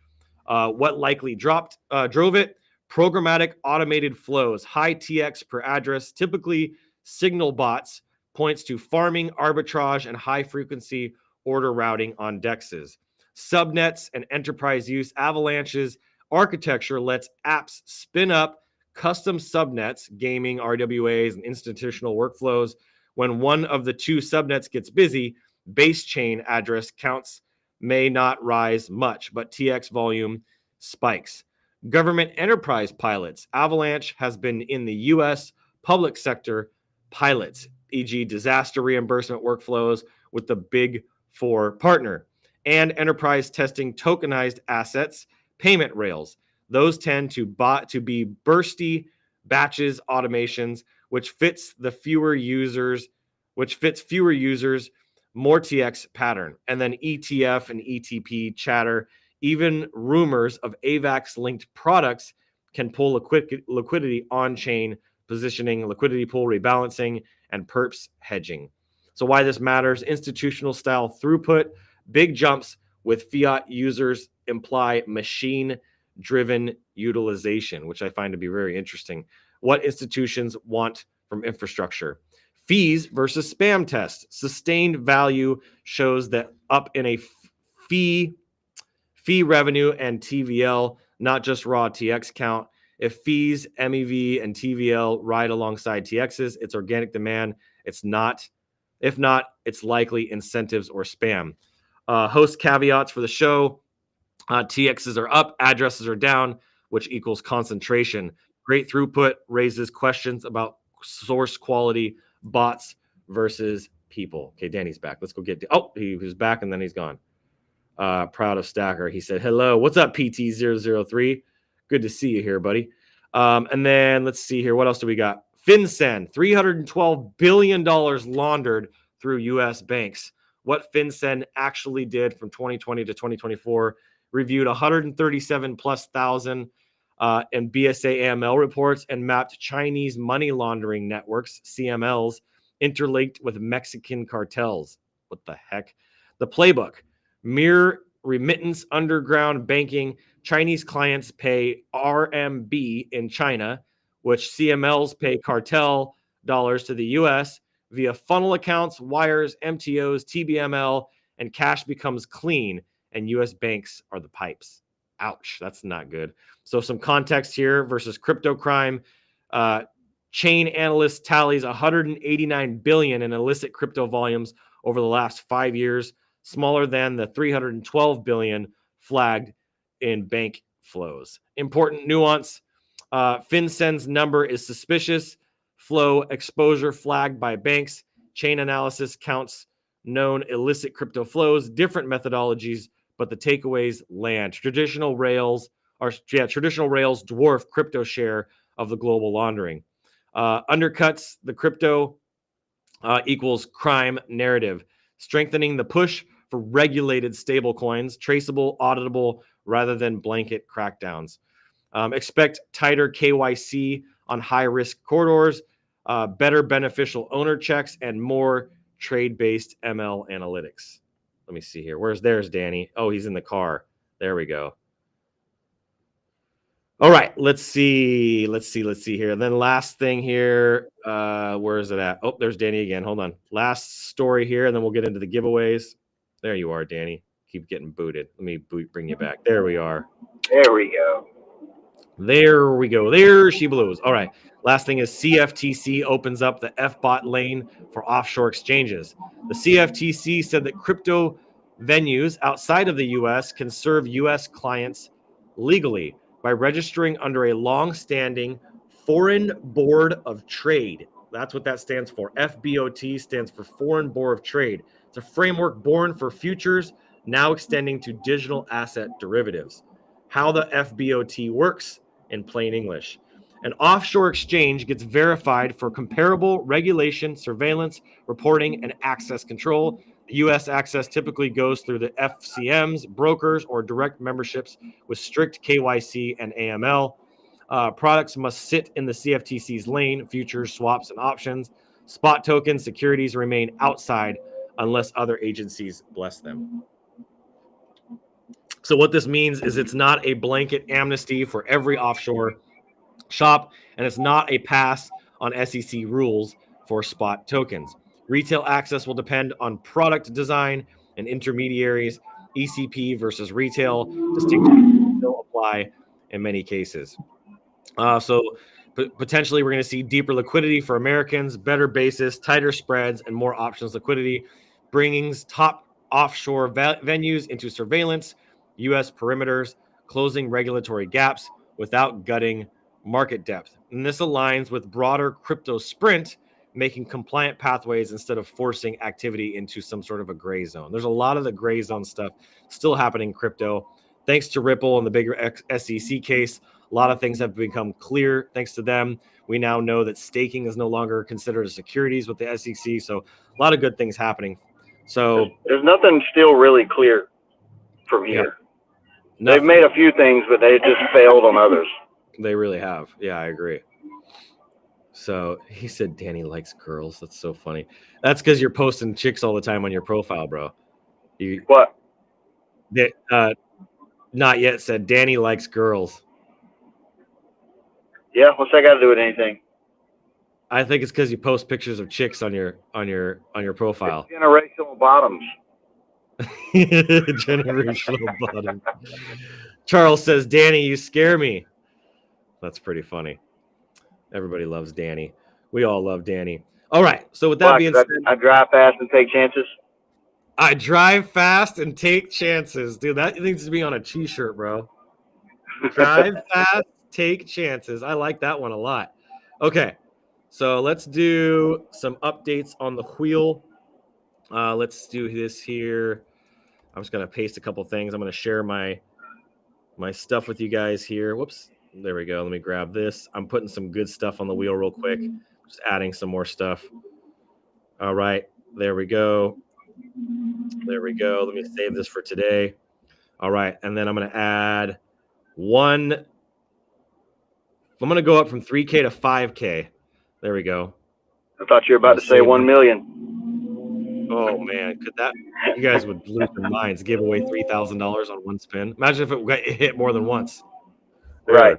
What likely drove it? Programmatic automated flows, high TX per address, typically signal bots, points to farming, arbitrage, and high-frequency order routing on DEXs. Subnets and enterprise use. Avalanche's architecture lets apps spin up custom subnets, gaming, RWAs, and institutional workflows. When one of the two subnets gets busy, base chain address counts may not rise much, but TX volume spikes. Government enterprise pilots. Avalanche has been in the U.S. public sector pilots, e.g. disaster reimbursement workflows with the Big Four partner, and enterprise testing tokenized assets, payment rails. Those tend to be bursty batches automations, which fits fewer users, more TX pattern. And then ETF and ETP chatter, even rumors of AVAX linked products can pull liquidity on chain, positioning, liquidity pool rebalancing, and perps hedging. So why this matters: institutional style throughput, big jumps with fiat users imply machine driven utilization, which I find to be very interesting. What institutions want from infrastructure. Fees versus spam test. Sustained value shows that up in a fee revenue and TVL, not just raw TX count. If fees, MEV, and TVL ride alongside TXs, it's organic demand. It's not. If not, it's likely incentives or spam. Host caveats for the show. TXs are up, addresses are down, which equals concentration. Great throughput raises questions about source quality, bots versus people. Okay, Danny's back. Let's go get. He was back and then he's gone. Proud of Stacker. He said, hello. What's up, PT003? Good to see you here, buddy. And then let's see here. What else do we got? FinCEN, $312 billion laundered through U.S. banks. What FinCEN actually did from 2020 to 2024, reviewed 137 plus thousand in BSA AML reports and mapped Chinese money laundering networks, CMLs, interlinked with Mexican cartels. What the heck? The playbook, mirror remittance, underground banking. Chinese clients pay RMB in China, which CMLs pay cartel dollars to the U.S. via funnel accounts, wires, MTOs, TBML, and cash becomes clean, and U.S. banks are the pipes. Ouch, that's not good. So some context here versus crypto crime. Chain analyst tallies 189 billion in illicit crypto volumes over the last 5 years, smaller than the 312 billion flagged in bank flows. Important nuance. FinCEN's number is suspicious. Flow exposure flagged by banks. Chain analysis counts known illicit crypto flows. Different methodologies, but the takeaways land. Traditional rails dwarf crypto share of the global laundering. Undercuts the crypto equals crime narrative, strengthening the push for regulated stablecoins, traceable, auditable, rather than blanket crackdowns. Expect tighter KYC on high-risk corridors, better beneficial owner checks, and more trade-based ML analytics. Let me see here. There's Danny? Oh, he's in the car. There we go. All right, let's see here. And then last thing here, where is it at? Oh, there's Danny again. Hold on. Last story here, and then we'll get into the giveaways. There you are, Danny. Keep getting booted. Let me bring you back. There we are. There we go. There we go. There she blows. All right. Last thing is CFTC opens up the FBOT lane for offshore exchanges. The CFTC said that crypto Venues outside of the U.S. can serve U.S. clients legally by registering under a long-standing Foreign Board of Trade. That's what that stands for. FBOT stands for Foreign Board of Trade. It's a framework born for futures, now extending to digital asset derivatives. How the FBOT works in plain English. An offshore exchange gets verified for comparable regulation, surveillance, reporting, and access control. U.S. access typically goes through the FCMs, brokers, or direct memberships with strict KYC and AML. Products must sit in the CFTC's lane, futures, swaps, and options. Spot tokens, securities remain outside unless other agencies bless them. So what this means is it's not a blanket amnesty for every offshore shop, and it's not a pass on SEC rules for spot tokens. Retail access will depend on product design and intermediaries. ECP versus retail distinctions still apply in many cases. So potentially we're going to see deeper liquidity for Americans, better basis, tighter spreads, and more options liquidity, bringing top offshore venues into surveillance, U.S. perimeters, closing regulatory gaps without gutting market depth. And this aligns with broader crypto sprint, making compliant pathways instead of forcing activity into some sort of a gray zone. There's a lot of the gray zone stuff still happening in crypto. Thanks to Ripple and the bigger SEC case, a lot of things have become clear thanks to them. We now know that staking is no longer considered a securities with the SEC. So a lot of good things happening. So there's nothing still really clear from here. Yeah, they've made a few things, but they just failed on others. They really have. Yeah, I agree. So he said Danny likes girls. That's so funny. That's because you're posting chicks all the time on your profile, bro. What? Not yet said Danny likes girls. Yeah, what's that got to do with anything? I think it's because you post pictures of chicks on your profile. It's generational bottoms. Generational bottom. Charles says, Danny, you scare me. That's pretty funny. Everybody loves Danny. We all love Danny. All right. So with that being said, I drive fast and take chances. I drive fast and take chances. Dude, that needs to be on a t-shirt, bro. Drive fast, take chances. I like that one a lot. Okay. So let's do some updates on the wheel. Let's do this here. I'm just going to paste a couple things. I'm going to share my stuff with you guys here. Whoops. There we go. Let me grab this. I'm putting some good stuff on the wheel real quick. Just adding some more stuff. All right. There we go. There we go. Let me save this for today. All right. And then I'm going to add one. I'm going to go up from 3K to 5K. There we go. I thought you were about to say 1 million. Oh, man. Could that? You guys would lose your minds. Give away $3,000 on one spin. Imagine if it hit more than once. Right.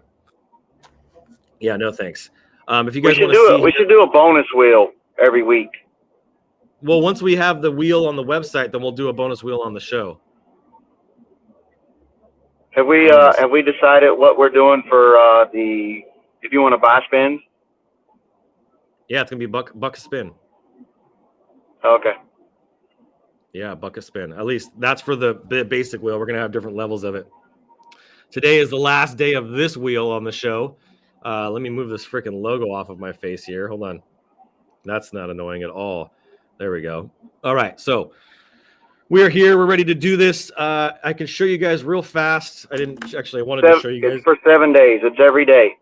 Yeah, no thanks. If you guys want to see, we should do a bonus wheel every week. Well, once we have the wheel on the website, then we'll do a bonus wheel on the show. Have we decided what we're doing for if you want to buy spins? Yeah, it's gonna be buck a spin. Okay. Yeah, buck a spin. At least that's for the basic wheel. We're gonna have different levels of it. Today is the last day of this wheel on the show. Let me move this freaking logo off of my face here. Hold on. That's not annoying at all. There we go. All right. So we're here. We're ready to do this. I can show you guys real fast. I wanted to show you guys. It's for 7 days. It's every day.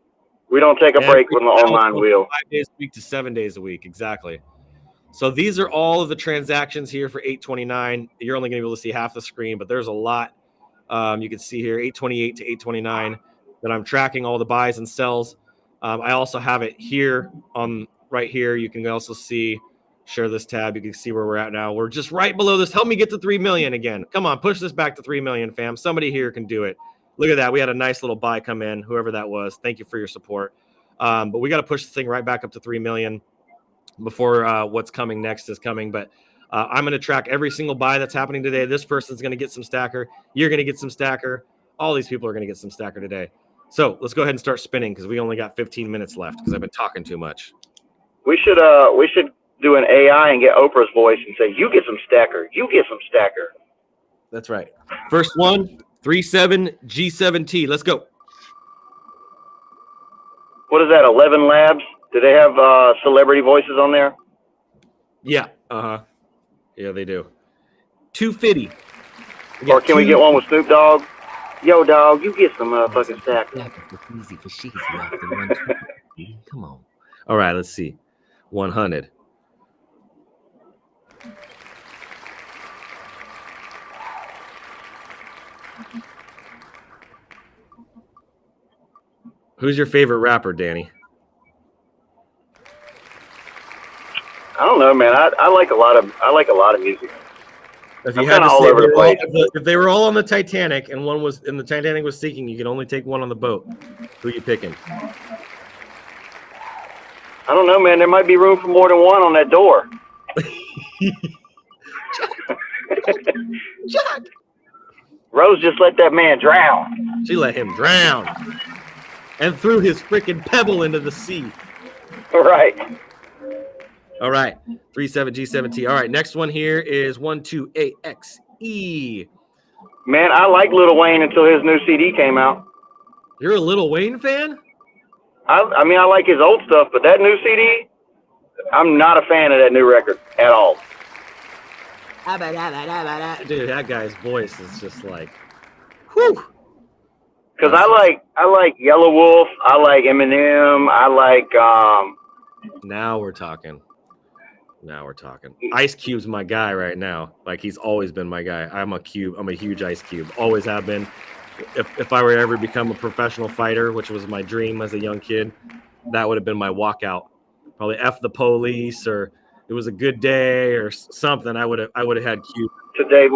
We don't take a break with the online wheel. 5 days a week to 7 days a week. Exactly. So these are all of the transactions here for 829. You're only going to be able to see half the screen, but there's a lot. You can see here 828 to 829 that I'm tracking all the buys and sells. I also have it here right here. You can also share this tab. You can see where we're at now. We're just right below this. Help me get to 3 million again. Come on, push this back to 3 million, fam. Somebody here can do it. Look at that. We had a nice little buy come in, whoever that was. Thank you for your support. But we got to push this thing right back up to 3 million before what's coming next is coming. But I'm going to track every single buy that's happening today. This person's going to get some stacker. You're going to get some stacker. All these people are going to get some stacker today. So let's go ahead and start spinning because we only got 15 minutes left because I've been talking too much. We should do an AI and get Oprah's voice and say, "You get some stacker. You get some stacker." That's right. First one, 37G7T. Let's go. What is that? 11 Labs? Do they have celebrity voices on there? Yeah. Yeah, they do. 250. Or can we get one with Snoop Dogg? Yo, dog, you get some motherfucking stack. Easy for she's Come on. All right, let's see. 100. Who's your favorite rapper, Danny? I don't know, man. I like a lot of music. If I'm you had kinda to all say over the place. if they were all on the Titanic and the Titanic was sinking, you could only take one on the boat. Who are you picking? I don't know, man. There might be room for more than one on that door. Jack. Rose just let that man drown. She let him drown and threw his freaking pebble into the sea. Right. All right, 37G7T. All right, next one here is 12AXE. Man, I like Lil Wayne until his new CD came out. You're a Lil Wayne fan? I mean, I like his old stuff, but that new CD, I'm not a fan of that new record at all. Dude, that guy's voice is just like, whew. Because I like Yellow Wolf, I like Eminem, I like Now we're talking. Ice Cube's my guy right now. Like, he's always been my guy. I'm a huge Ice Cube. Always have been. If I were to ever become a professional fighter, which was my dream as a young kid, that would have been my walkout. Probably F the Police, or It Was a Good Day, or something. I would have had Cube. Today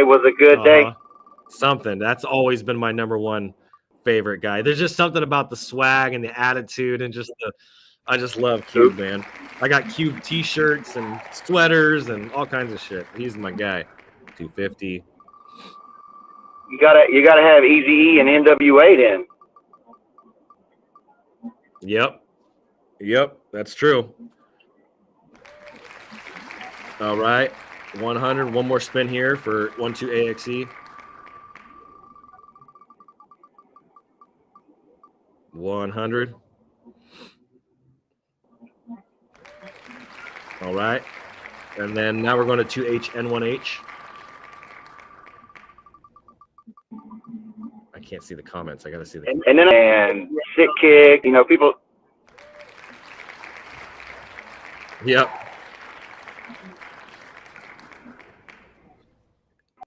was a good day. Something. That's always been my number one favorite guy. There's just something about the swag and the attitude and I just love Cube, man. I got Cube t-shirts and sweaters and all kinds of shit. He's my guy. 250. You gotta have Eazy-E and NWA then. Yep, that's true. All right, 100. One more spin here for 12AXE. 100. All right, and then now we're going to 2HN1H. I can't see the comments. I got to see the. And then Sick Kick. You know, people. Yep.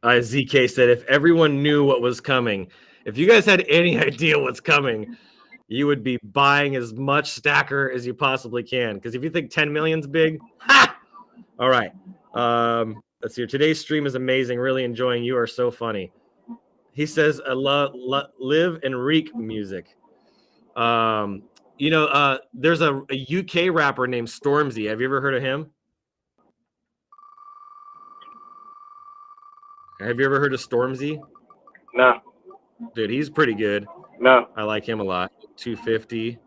ZK said, if everyone knew what was coming, if you guys had any idea what's coming, you would be buying as much stacker as you possibly can. Because if you think 10 million's big, ha! All right. Let's see. Today's stream is amazing. Really enjoying. You are so funny. He says, I love Live and Reek music. There's a UK rapper named Stormzy. Have you ever heard of him? Have you ever heard of Stormzy? No. Dude, he's pretty good. No. I like him a lot. 250.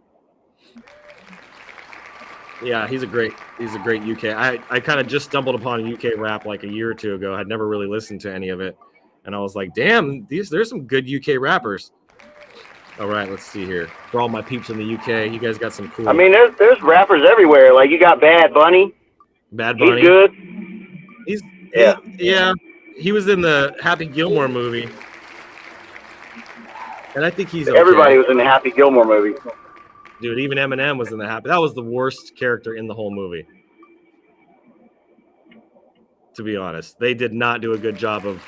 Yeah, he's a great UK. I kind of just stumbled upon UK rap like a year or two ago. I'd never really listened to any of it. And I was like, damn, there's some good UK rappers. All right, let's see here. For all my peeps in the UK, you guys got some cool. I mean, there's rappers everywhere. Like, you got Bad Bunny. Bad Bunny. He's good. Yeah. He was in the Happy Gilmore movie. And I think he's okay. Everybody was in the Happy Gilmore movie. Dude, even Eminem was in the Happy. That was the worst character in the whole movie. To be honest, they did not do a good job of.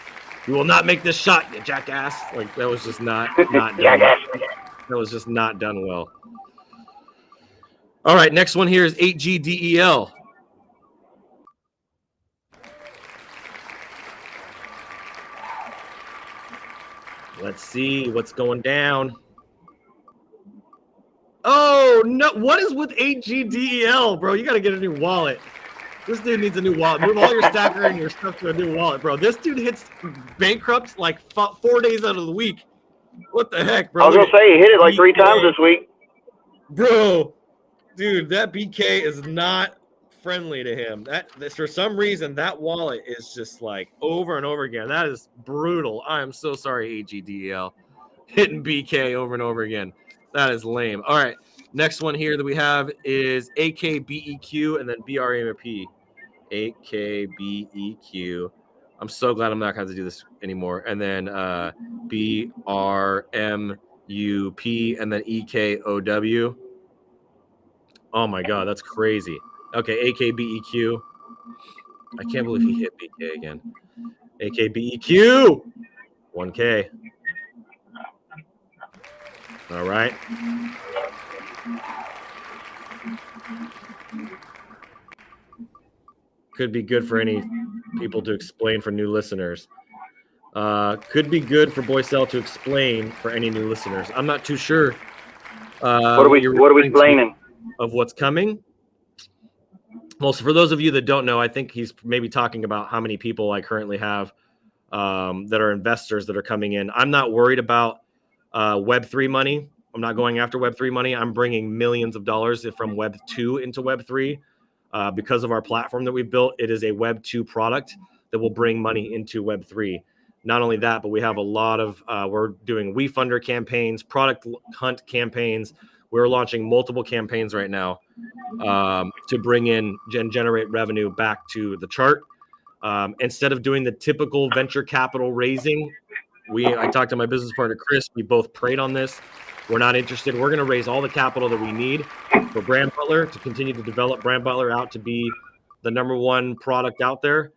You will not make this shot, you jackass. Like, that was just not done. That was just not done well. All right, next one here is 8GDEL. Let's see what's going down. Oh, no. What is with 8GDEL, bro? You got to get a new wallet. This dude needs a new wallet. Move all your stacker and your stuff to a new wallet, bro. This dude hits bankrupt like 4 days out of the week. What the heck, bro? I was going to say, he hit it like 3 times this week. Bro, dude, that BK is not friendly to him. That for some reason that wallet is just like over and over again. That is brutal. I am so sorry, AGDL. Hitting BK over and over again. That is lame. All right. Next one here that we have is AKBEQ and then BRMP. AKBEQ. I'm so glad I'm not going to do this anymore. And then BRMUP and then EKOW. Oh my God, that's crazy. Okay, AKBEQ. I can't believe he hit BK again. AKBEQ. 1K. All right. Could be good for any people to explain for new listeners. Could be good for Boycell to explain for any new listeners. I'm not too sure. What are we explaining? Of what's coming? Well, so for those of you that don't know, I think he's maybe talking about how many people I currently have that are investors that are coming in. I'm not worried about Web3 money. I'm not going after Web3 money. I'm bringing millions of dollars from Web2 into Web3 because of our platform that we've built. It is a Web2 product that will bring money into Web3. Not only that, but we have a lot of, we're doing WeFunder campaigns, product hunt campaigns. We're launching multiple campaigns right now to bring in and generate revenue back to the chart. Instead of doing the typical venture capital raising, I talked to my business partner, Chris. We both prayed on this. We're not interested. We're going to raise all the capital that we need for Brand Butler to continue to develop Brand Butler out to be the #1 product out there.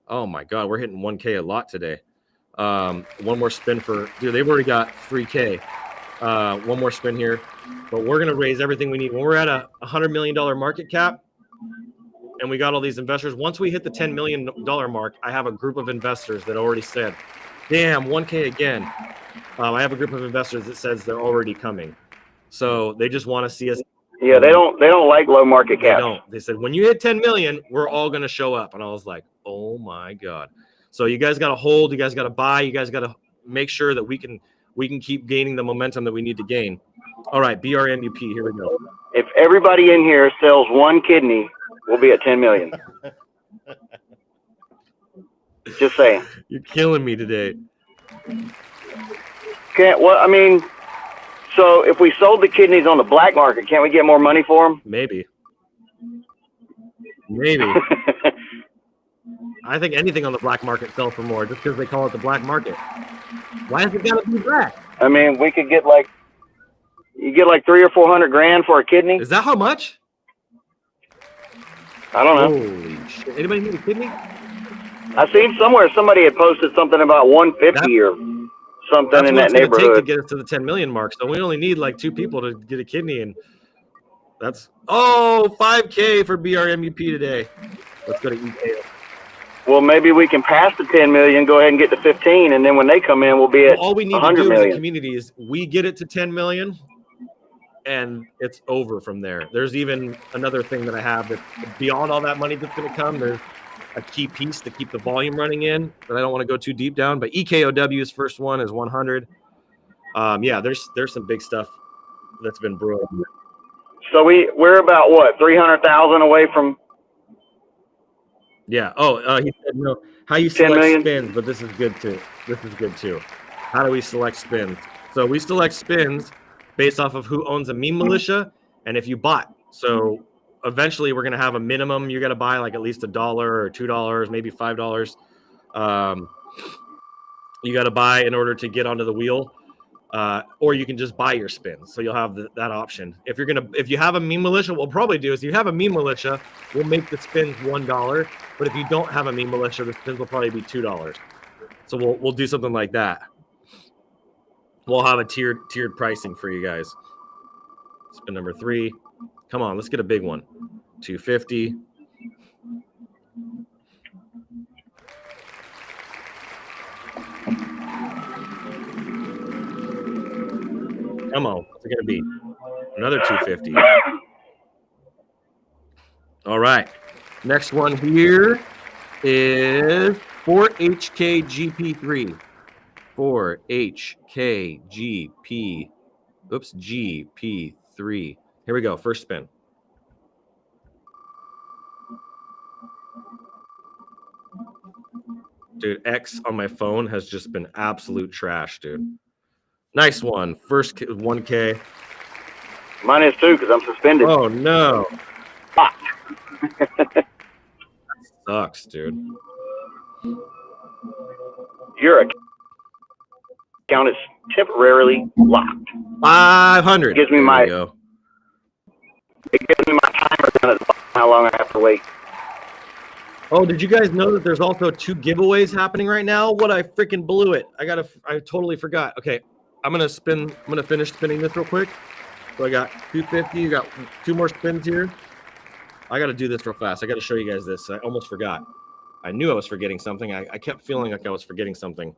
Oh my God, we're hitting 1K a lot today. One more spin dude, they've already got 3K. One more spin here, but we're going to raise everything we need. When we're at a $100 million market cap and we got all these investors, once we hit the $10 million mark, I have a group of investors that already said, damn, 1K again. I have a group of investors that says they're already coming. So they just want to see us. Yeah, they don't like low market caps. They don't. They said, when you hit 10 million, we're all going to show up. And I was like, oh my God. So you guys got to hold, you guys got to buy, you guys got to make sure that we can keep gaining the momentum that we need to gain. All right, BRMUP, here we go. If everybody in here sells one kidney, we'll be at 10 million. Just saying. You're killing me today. So if we sold the kidneys on the black market, can't we get more money for them? Maybe. I think anything on the black market sells for more just because they call it the black market. Why has it got to be black? I mean, we could get you get like $300,000 or $400,000 for a kidney. Is that how much? I don't know. Holy shit! Anybody need a kidney? I seen somewhere somebody had posted something about 150 or something in that neighborhood. Take to get us to the 10 million mark. So we only need like 2 people to get a kidney, and that's 5K for BRMUP today. Let's go to EKO. Well, maybe we can pass the 10 million, go ahead and get to 15, and then when they come in, we'll be at all we need 100 to do million. as a community is we get it to 10 million, and it's over from there. There's even another thing that I have that beyond all that money that's going to come, there's a key piece to keep the volume running in that I don't want to go too deep down. But EKOW's first one is 100. Yeah, there's some big stuff that's been brewing. So we're about what, 300,000 away from. Yeah. He said no. How you select spins, but this is good too. How do we select spins? So we select spins based off of who owns a meme militia and if you bought. So eventually we're going to have a minimum. You got to buy like at least $1 or $2, maybe $5. You got to buy in order to get onto the wheel. Or you can just buy your spins. So you'll have that option. If you have a meme militia, what we'll probably do is you have a meme militia, we'll make the spins $1. But if you don't have a meme militia, the spins will probably be $2. So we'll do something like that. We'll have a tiered pricing for you guys. Spin number 3. Come on, let's get a big one. 250. Come on, what's it gonna be? Another 250. All right. Next one here is 4HKGP3. 4HKGP3. Here we go. First spin. Dude, X on my phone has just been absolute trash, dude. Nice one. First 1K. Mine is too, because I'm suspended. Oh, no. Fuck. Sucks, dude. Your account is temporarily locked. 500. Gives me There my- we go. It gives me my timer down at how long I have to wait. Oh, did you guys know that there's also 2 giveaways happening right now? What, I freaking blew it. I totally forgot. Okay, I'm gonna finish spinning this real quick. So I got 250. You got 2 more spins here. I got to do this real fast. I got to show you guys this. I almost forgot. I knew I was forgetting something. I kept feeling like I was forgetting something.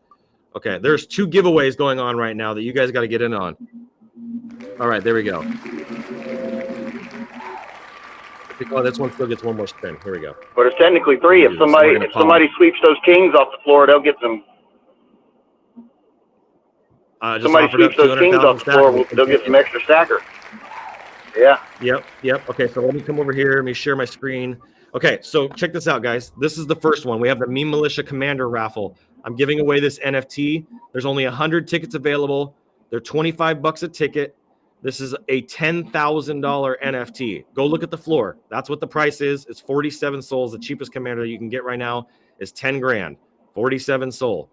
Okay, there's 2 giveaways going on right now that you guys got to get in on. All right, there we go. Oh, this one still gets 1 more spin. Here we go. But it's technically 3. If somebody sweeps those kings off the floor, they'll get some. Somebody sweeps those kings off the floor, they'll get some extra stacker. Yeah. Yep. Okay, so let me come over here. Let me share my screen. Okay, so check this out, guys. This is the first one. We have the Meme Militia Commander raffle. I'm giving away this NFT. There's only 100 tickets available. They're $25 a ticket. This is a $10,000 NFT. Go look at the floor. That's what the price is. It's 47 souls. The cheapest commander you can get right now is 10 grand. 47 soul.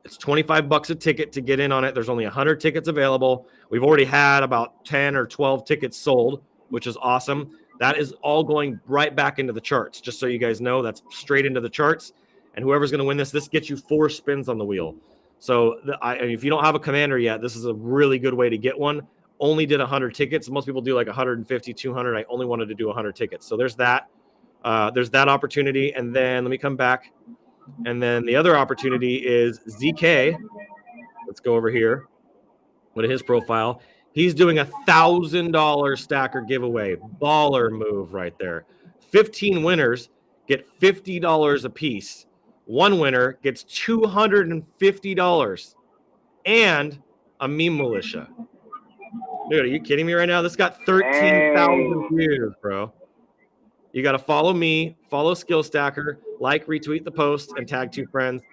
It's $25 a ticket to get in on it. There's only 100 tickets available. We've already had about 10 or 12 tickets sold, which is awesome. That is all going right back into the charts. Just so you guys know, that's straight into the charts. And whoever's going to win this gets you 4 spins on the wheel. So if you don't have a commander yet, this is a really good way to get one. Only did 100 tickets. Most people do like 150, 200. I only wanted to do 100 tickets. So there's that. There's that opportunity. And then let me come back. And then the other opportunity is ZK. Let's go over here. Go to his profile. He's doing $1,000 stacker giveaway. Baller move right there. 15 winners get $50 a piece. 1 winner gets $250 and a Meme Militia. Dude, are you kidding me right now? This got 13,000 views, bro. You got to follow me, follow Skill Stacker, like, retweet the post, and tag 2 friends.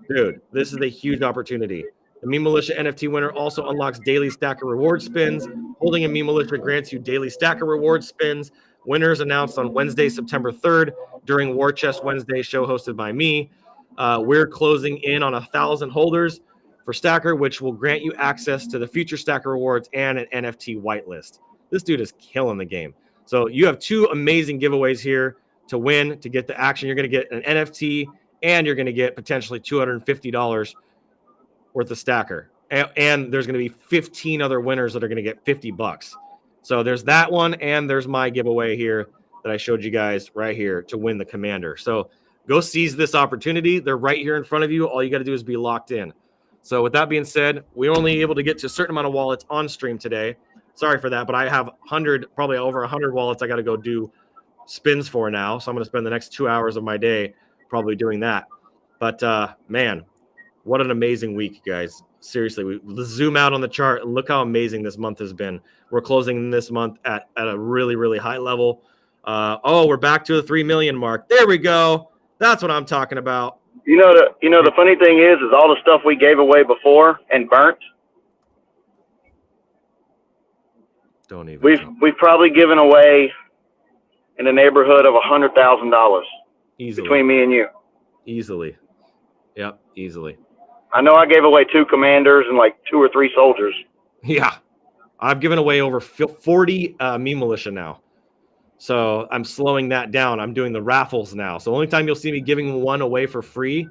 Dude, this is a huge opportunity. The Meme Militia NFT winner also unlocks daily stacker reward spins. Holding a Meme Militia grants you daily stacker reward spins. Winners announced on Wednesday, September 3rd during War Chest Wednesday show hosted by me. We're closing in on 1,000 holders for Stacker, which will grant you access to the future Stacker rewards and an NFT whitelist. This dude is killing the game. So you have 2 amazing giveaways here to win, to get the action. You're going to get an NFT and you're going to get potentially $250 worth of Stacker. And there's going to be 15 other winners that are going to get $50. So there's that one, and there's my giveaway here that I showed you guys right here to win the commander. So go seize this opportunity. They're right here in front of you. All you got to do is be locked in. So with that being said, we're only able to get to a certain amount of wallets on stream today. Sorry for that, but I have probably over 100 wallets I got to go do spins for now. So I'm going to spend the next 2 hours of my day probably doing that. But man, what an amazing week, guys. Seriously, we zoom out on the chart and look how amazing this month has been. We're closing this month at a really, really high level. We're back to the 3 million mark. There we go. That's what I'm talking about. The funny thing is all the stuff we gave away before and burnt. Don't even. We've probably given away in the neighborhood of $100,000 between me and you. Easily. Yep, easily. I know I gave away 2 commanders and like 2 or 3 soldiers. Yeah, I've given away over 40 Meme Militia now. So I'm slowing that down. I'm doing the raffles now. So the only time you'll see me giving one away for free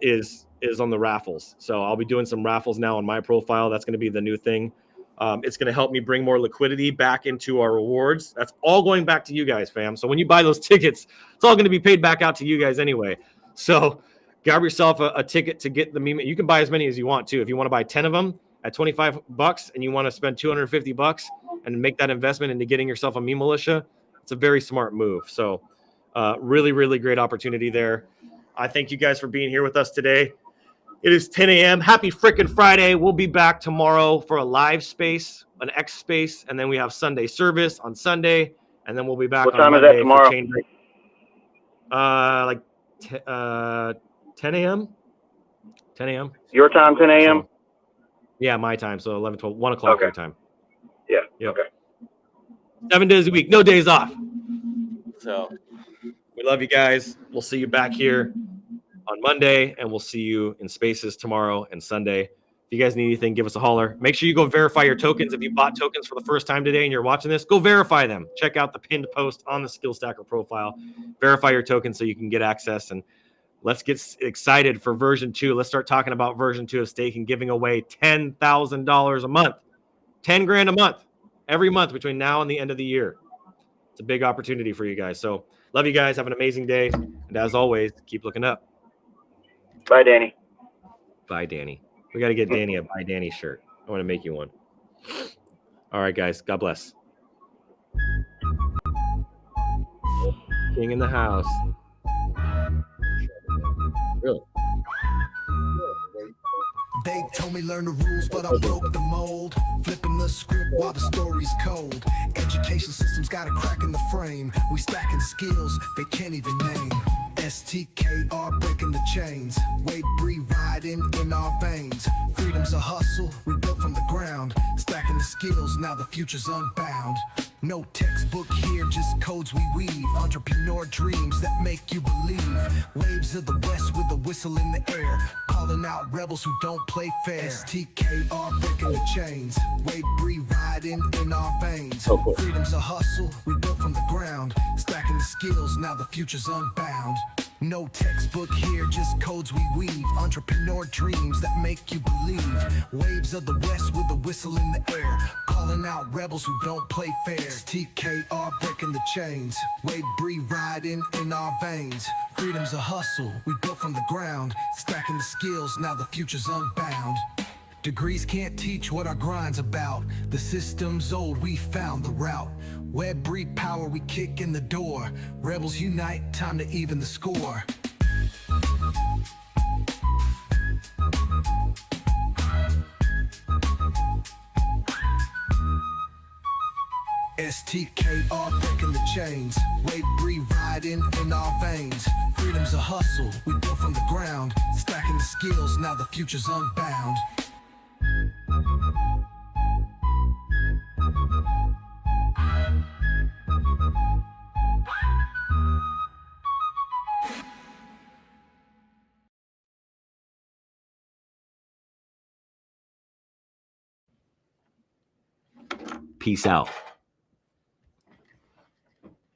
is on the raffles. So I'll be doing some raffles now on my profile. That's going to be the new thing. It's going to help me bring more liquidity back into our rewards. That's all going back to you guys, fam. So when you buy those tickets, it's all going to be paid back out to you guys anyway. So grab yourself a ticket to get the meme. You can buy as many as you want to. If you want to buy 10 of them at $25 and you want to spend $250 and make that investment into getting yourself a Meme Militia, it's a very smart move. So really, really great opportunity there. I thank you guys for being here with us today. It is 10 a.m. Happy freaking Friday. We'll be back tomorrow for a live space, an X space, and then we have Sunday service on Sunday, and then we'll be back what on time Monday is that tomorrow? for Chain Break. Like 10 a.m. 10 a.m. Your time, 10 a.m. So, yeah, my time. So 11, 12, 1 o'clock Okay. your time. Yeah. Yep. Okay. 7 days a week, no days off. So we love you guys. We'll see you back here on Monday, and we'll see you in Spaces tomorrow and Sunday. If you guys need anything, give us a holler. Make sure you go verify your tokens. If you bought tokens for the first time today and you're watching this, go verify them. Check out the pinned post on the Skill Stacker profile. Verify your tokens so you can get access, and let's get excited for version 2. Let's start talking about version 2 of staking, giving away $10,000 a month, 10 grand a month, every month between now and the end of the year. It's a big opportunity for you guys. So love you guys. Have an amazing day. And as always, keep looking up. Bye, Danny. Bye, Danny. We got to get Danny a Bye Danny shirt. I want to make you one. All right, guys. God bless. King in the house. Really? They told me learn the rules, but I broke the mold. Flipping the script while the story's cold. Education system's got a crack in the frame. We stacking skills they can't even name. STKR breaking the chains. Wade Bree riding in our veins. Freedom's a hustle we built from the ground. Stacking the skills, now the future's unbound. No textbook here, just codes we weave. Entrepreneur dreams that make you believe. Waves of the west with a whistle in the air. Calling out rebels who don't play fair. STKR breaking the chains. Wade Bree riding in our veins. Oh, cool. Freedom's a hustle we built from the ground. Stacking the skills, now the future's unbound. No textbook here, just codes we weave. Entrepreneur dreams that make you believe. Waves of the west with a whistle in the air. Calling out rebels who don't play fair. TKR breaking the chains. Wade Bree riding in our veins. Freedom's a hustle we built from the ground. Stacking the skills, now the future's unbound. Degrees can't teach what our grind's about. The system's old, we found the route. Web breed power, we kick in the door. Rebels unite, time to even the score. STKR breaking the chains. Wade Bree riding in our veins. Freedom's a hustle we built from the ground. Stacking the skills, now the future's unbound. Peace out.